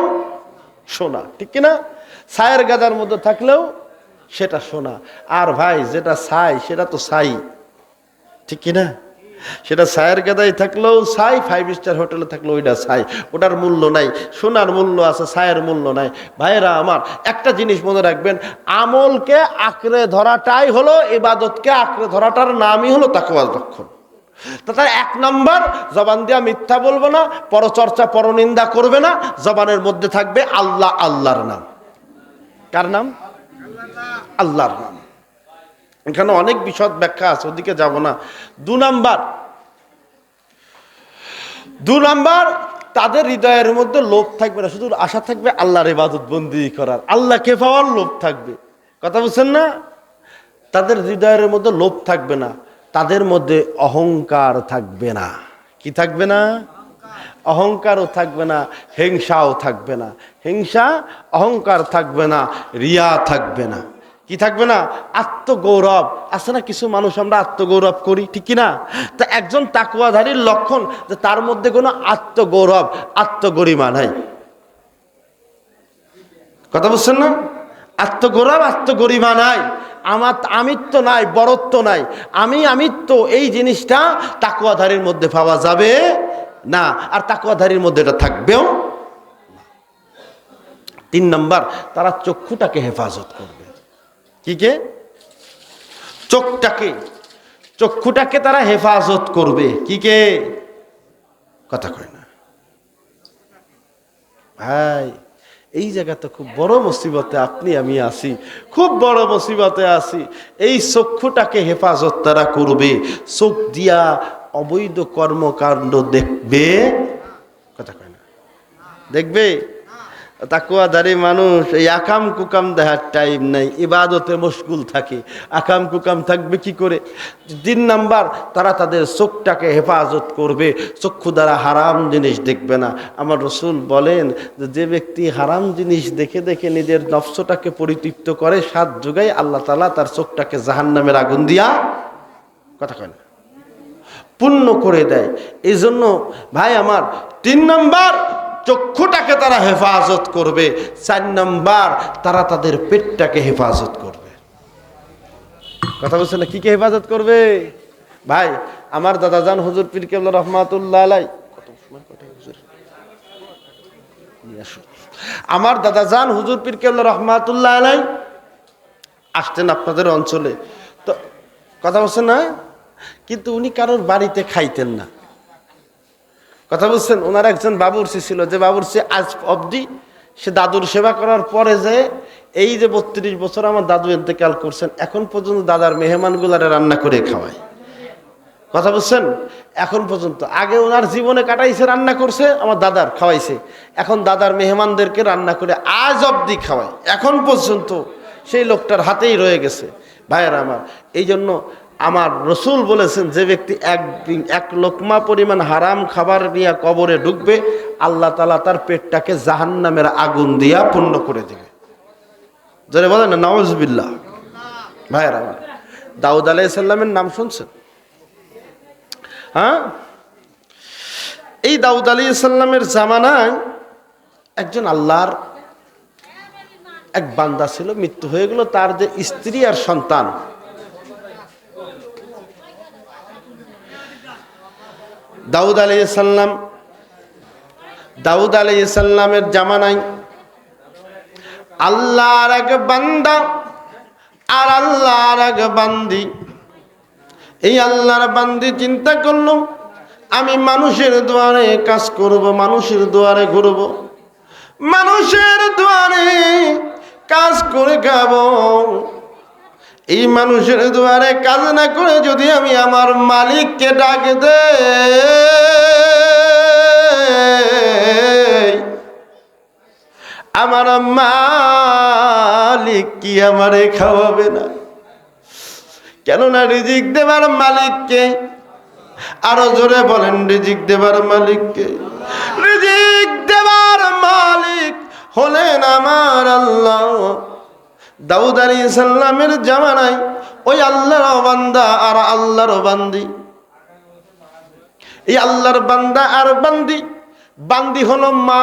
সোনা, ঠিক কিনা? ছায়ের গাদার মধ্যে থাকলেও সেটা সোনা। আর ভাই, যেটা ছাই সেটা তো ছাই, ঠিক কিনা? সেটা ছায়ের গাদায় থাকলেও ছাই, 5 স্টার হোটেলে থাকলেও ওইটা ছাই, ওটার মূল্য নাই। সোনার মূল্য আছে, ছায়ের মূল্য নাই। ভাইয়েরা আমার, একটা জিনিস মনে রাখবেন, আমলকে আঁকড়ে ধরাটাই হলো ইবাদতকে আঁকড়ে ধরাটার নামই হলো তাকওয়ার লক্ষণ। তার 1 নম্বর, জবান দিয়া মিথ্যা বলবে না, পরচর্চা পরনিন্দা করবে না, জবানের মধ্যে থাকবে আল্লাহ, আল্লাহর নাম। কার নাম? আল্লাহর নাম। এখানে অনেক বিশদ ব্যাখ্যা আছে, ওদিকে যাব না। 2 নাম্বার, তাদের হৃদয়ের মধ্যে লোভ থাকবে না, শুধু আশা থাকবে আল্লাহর ইবাদত বন্দেগী করার, আল্লাহকে পাওয়ার লোভ থাকবে। কথা বুঝছেন না? তাদের হৃদয়ের মধ্যে লোভ থাকবে না, তাদের মধ্যে অহংকার থাকবে না। কি থাকবে না? অহংকারও থাকবে না, হিংসাও থাকবে না। হিংসা, অহংকার থাকবে না, রিয়া থাকবে না। কি থাকবে না? আত্মগৌরব আছে না, কিছু মানুষ আমরা আত্মগৌরব করি, ঠিক কিনা? তা একজন তাকওয়াধারীর লক্ষণ যে তার মধ্যে কোনো আত্মগৌরব, আত্মগরিমা নাই। কথা বুঝছেন না? আত্মগৌরব, আত্মগরিমা নাই, আমিত্ব নাই, বরত্ব নাই। আমিত্ব, এই জিনিসটা তাকওয়াধারীর মধ্যে পাওয়া যাবে না, আর তাকওয়াধারীর মধ্যে এটা থাকবেও। 3 নম্বর, তারা চক্ষুটাকে হেফাজত করবে। কি কে? চক্ষুটাকে তারা হেফাজত করবে। কি কে? কথা কয় না ভাই। এই জায়গাতে খুব বড় মুসিবতে আমি আছি, খুব বড় মুসিবতে আছি। এই চক্ষুটাকে হেফাজত তারা করবে, চোখ দিয়া অবৈধ কর্মকাণ্ড দেখবে। কথা কয় না? দেখবে। তাকওয়াধারী মানুষ এই আকাম কুকাম দেখার টাইম নাই, ইবাদতে মশগুল থাকে। আকাম কুকাম থাকবে কি করে? 3 নাম্বার, তারা তাদের চোখটাকে হেফাজত করবে, চক্ষু দ্বারা হারাম জিনিস দেখবে না। আমার রাসূল বলেন যে ব্যক্তি হারাম জিনিস দেখে দেখে নিজের নফসটাকে পরিতৃপ্ত করে, 7 যুগায় আল্লাহ তাআলা তার চোখটাকে জাহান্নামের আগুন দিয়া, কথা কয় না, পূর্ণ করে দেয়। এই জন্য ভাই আমার, 3 নাম্বার, চক্ষুটাকে তারা হেফাজত করবে। 4 নাম্বার, তারা তাদের পেটটাকে হেফাজত করবে। কথা বলছে না? কি কে হেফাজত করবে? ভাই, আমার দাদা জান হুজুর পীর কেবলা রহমাতুল্লাহ আলাই, আমার দাদা জান হুজুর পীর কেবলা রহমাতুল্লাহ আলাই আসতেন আপনাদের অঞ্চলে, তো কথা বলছেন না? কিন্তু উনি কারোর বাড়িতে খাইতেন না। কথা বুঝছেন? ওনার একজন বাবুর্চি ছিল, যে বাবুর্চি আজ অবধি সে দাদুর সেবা করার পরে যে এই যে 32 বছর আমার দাদু ইন্তেকাল করছেন, এখন পর্যন্ত দাদার মেহমানগুলারে রান্না করে খাওয়ায়। কথা বুঝছেন? এখন পর্যন্ত, আগে ওনার জীবনে কাটাইছে, রান্না করছে, আমার দাদার খাওয়াইছে, এখন দাদার মেহমানদেরকে রান্না করে আজ অবধি খাওয়ায়। এখন পর্যন্ত সেই লোকটার হাতেই রয়ে গেছে। ভাইয়েরা আমার, এই জন্য আমার রসুল বলেছেন, যে ব্যক্তি এক লোকমা পরিমাণ হারাম খাবার নিয়ে কবরে ঢুকবে, আল্লাহ তাআলা তার পেটটাকে জাহান্নামের আগুন দিয়া পূর্ণ করে দেবে। যারা বলেন না নাউজুবিল্লাহ। ভাইয়েরা আমার, দাউদ আলাইহিস সালামের নাম শুনছেন? হ্যাঁ, এই দাউদ আলাইহিস সালামের জামানায় একজন আল্লাহর এক বান্দা ছিল, মৃত্যু হয়ে গেল। তার যে স্ত্রী আর সন্তান, দাউদ আলাইহিস সালামের জামানায় আল্লাহর এক বান্দা আর আল্লাহর এক বান্দি, এই আল্লাহর বান্দি চিন্তা করলো, আমি মানুষের দুয়ারে কাজ করব, মানুষের দুয়ারে ঘুরব, মানুষের দুয়ারে কাজ করে খাবো। এই মানুষের দুয়ারে কাজ না করে যদি আমি আমার মালিককে ডাক দেই, আমার মালিক কি আমারে খাওয়াবে না? কেননা রিজিক দেবার মালিককে, আরো জোরে বলেন, রিজিক দেবার মালিককে। রিজিক দেবার মালিক হলেন আমার আল্লাহ। দাউদ আলাইহিস সালামের জামানায় ওই আল্লাহর বান্দা আর আল্লাহর বান্দি, এই আল্লাহর বান্দা আর বান্দি, বান্দি হলো মা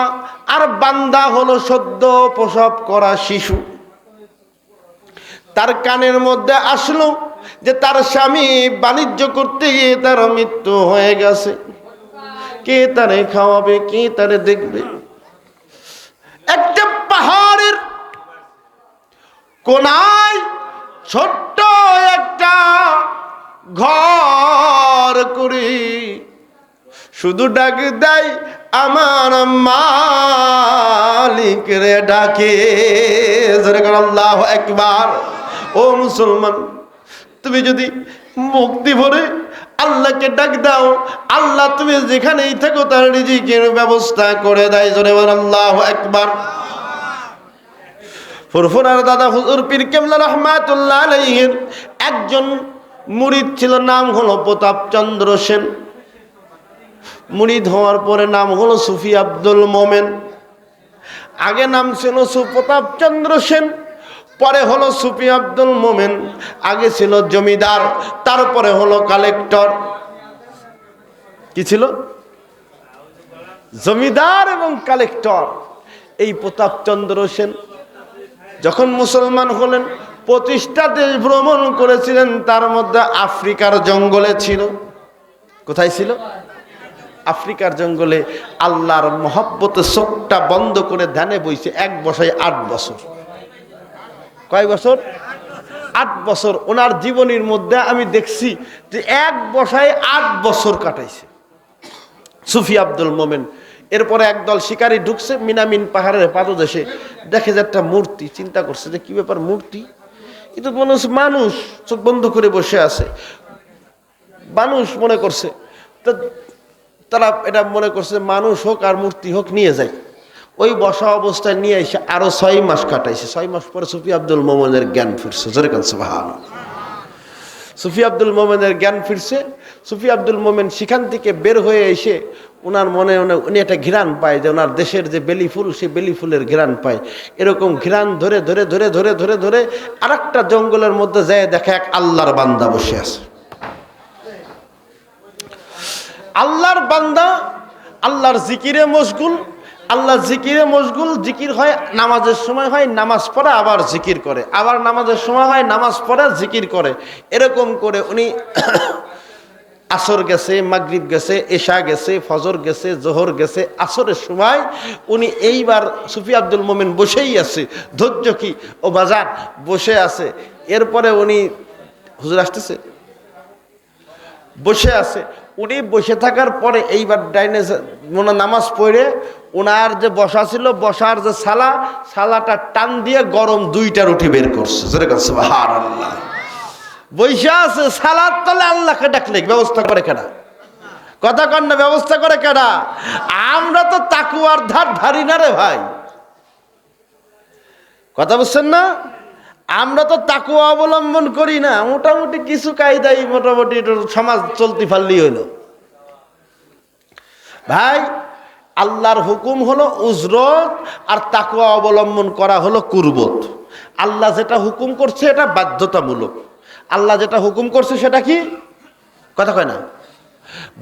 আর বান্দা হলো সদ্য প্রসব করা শিশু। তার কানের মধ্যে আসলো যে তার স্বামী বাণিজ্য করতে গিয়ে তার মৃত্যু হয়ে গেছে, কে তারে খাওয়াবে, কে তারে দেখবে? একটা পাহাড়ের কোনায় ছোট্ট একটা ঘর করে শুধু ডাক দেয়, আমার মালিক রে ডাকে। আল্লাহু আকবার। ও মুসলমান, তুমি যদি মুক্তি ভরে আল্লাহকে ডাক দাও, আল্লাহ তুমি যেখানেই থাকো তার রিজিকের ব্যবস্থা করে দেয়। জোরে বল আল্লাহু আকবার। ফুরফুরার দাদা হুজুর পীর কেবলা রাহমাতুল্লাহ আলাইহির একজন মুরিদ ছিল, নাম হলো প্রতাপচন্দ্র সেন। মুরিদ হওয়ার পরে নাম হলো সুফি আব্দুল মোমেন। আগে নাম ছিল প্রতাপচন্দ্র সেন, পরে হলো সুফি আব্দুল মোমেন। আগে ছিল জমিদার, তারপরে হলো কালেক্টর। কি ছিল? জমিদার এবং কালেক্টর। এই প্রতাপচন্দ্র সেন যখন মুসলমান হলেন, 25টা দেশ ভ্রমণ করেছিলেন, তার মধ্যে আফ্রিকার জঙ্গলে ছিল। কোথায় ছিল? আফ্রিকার জঙ্গলে আল্লাহর মহব্বতে চোখটা বন্ধ করে ধ্যানে বইছে। এক বসায় 8 বছর। কয় বছর? 8 বছর। ওনার জীবনীর মধ্যে আমি দেখছি যে এক বসায় 8 বছর কাটাইছে সুফি আব্দুল মোমেন। এরপরে একদল শিকারী ঢুকছে মিনামিন পাহাড়ের পাদদেশে, দেখে যে একটা মূর্তি। চিন্তা করছে যে কি ব্যাপার, মূর্তি? কিন্তু মনে হচ্ছে মানুষ, চোখ বন্ধ করে বসে আছে। মানুষ মনে করছে, তো তারা এটা মনে করছে মানুষ হোক আর মূর্তি হোক, নিয়ে যায়। ওই বসা অবস্থায় নিয়ে এসে আরো 6 মাস কাটাইছে। 6 মাস পরে সুফি আব্দুল মোমেনের জ্ঞান ফিরছে। জোরে কান সুবহানাল্লাহ। সুফি আব্দুল মোমেনের জ্ঞান ফিরছে। সুফি আব্দুল মোমেন সেখান থেকে বের হয়ে এসে ওনার মনে উনি একটা ঘ্রাণ পায় যে ওনার দেশের যে বেলি ফুল, সেই বেলি ফুলের ঘ্রাণ পায়। এরকম ঘ্রাণ ধরে ধরে ধরে ধরে ধরে ধরে আর একটা জঙ্গলের মধ্যে যায়, দেখে এক আল্লাহর বান্দা বসে আছে। আল্লাহর বান্দা আল্লাহর জিকিরে মশগুল। আল্লাহ জিকিরে মশগুল। জিকির হয় নামাজের সময়, হয় নামাজ পড়ে আবার জিকির করে, আবার নামাজের সময় হয় নামাজ পড়ে জিকির করে। এরকম করে উনি আসর গেছে, মাগরিব গেছে, এশা গেছে, ফজর গেছে, জোহর গেছে। আসরের সময় উনি এইবার সুফি আব্দুল মোমেন বসেই আছে। ধৈর্য কি ও বাজার বসে আছে। এরপরে উনি, হুজুর আসতেছে, বসে আছে। উনি বসে থাকার পরে এইবার ডাইনে নামাজ পড়ে ওনার যে বসা ছিল, বসার যে সালাটা টান দিয়ে গরম 2টা রুটি বের করছে। সুবহানাল্লাহ। বৈশা আছে, সালাদ তলে আল্লাহকে ডাকলে ব্যবস্থা করে কেনা? কথা কন না, ব্যবস্থা করে কেনা? আমরা তো তাকুয়ার ধার ধারি না রে ভাই। কথা বুঝছেন না? আমরা তো তাকুয়া অবলম্বন করি না, মোটামুটি কিছু কায়দাই মোটামুটি সমাজ চলতে পারলেই হইল। ভাই আল্লাহর হুকুম হলো উজরত, আর তাকওয়া অবলম্বন করা হলো কুরবত। আল্লাহ যেটা হুকুম করছে এটা বাধ্যতামূলক, আল্লাহ যেটা হুকুম করছে সেটা কি, কথা কয় না,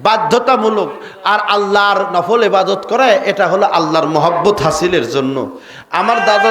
বাধ্যতামূলক। আর আল্লাহর নফল ইবাদত করে এটা হলো আল্লাহর মহব্বত হাসিলের জন্য। আমার দাদা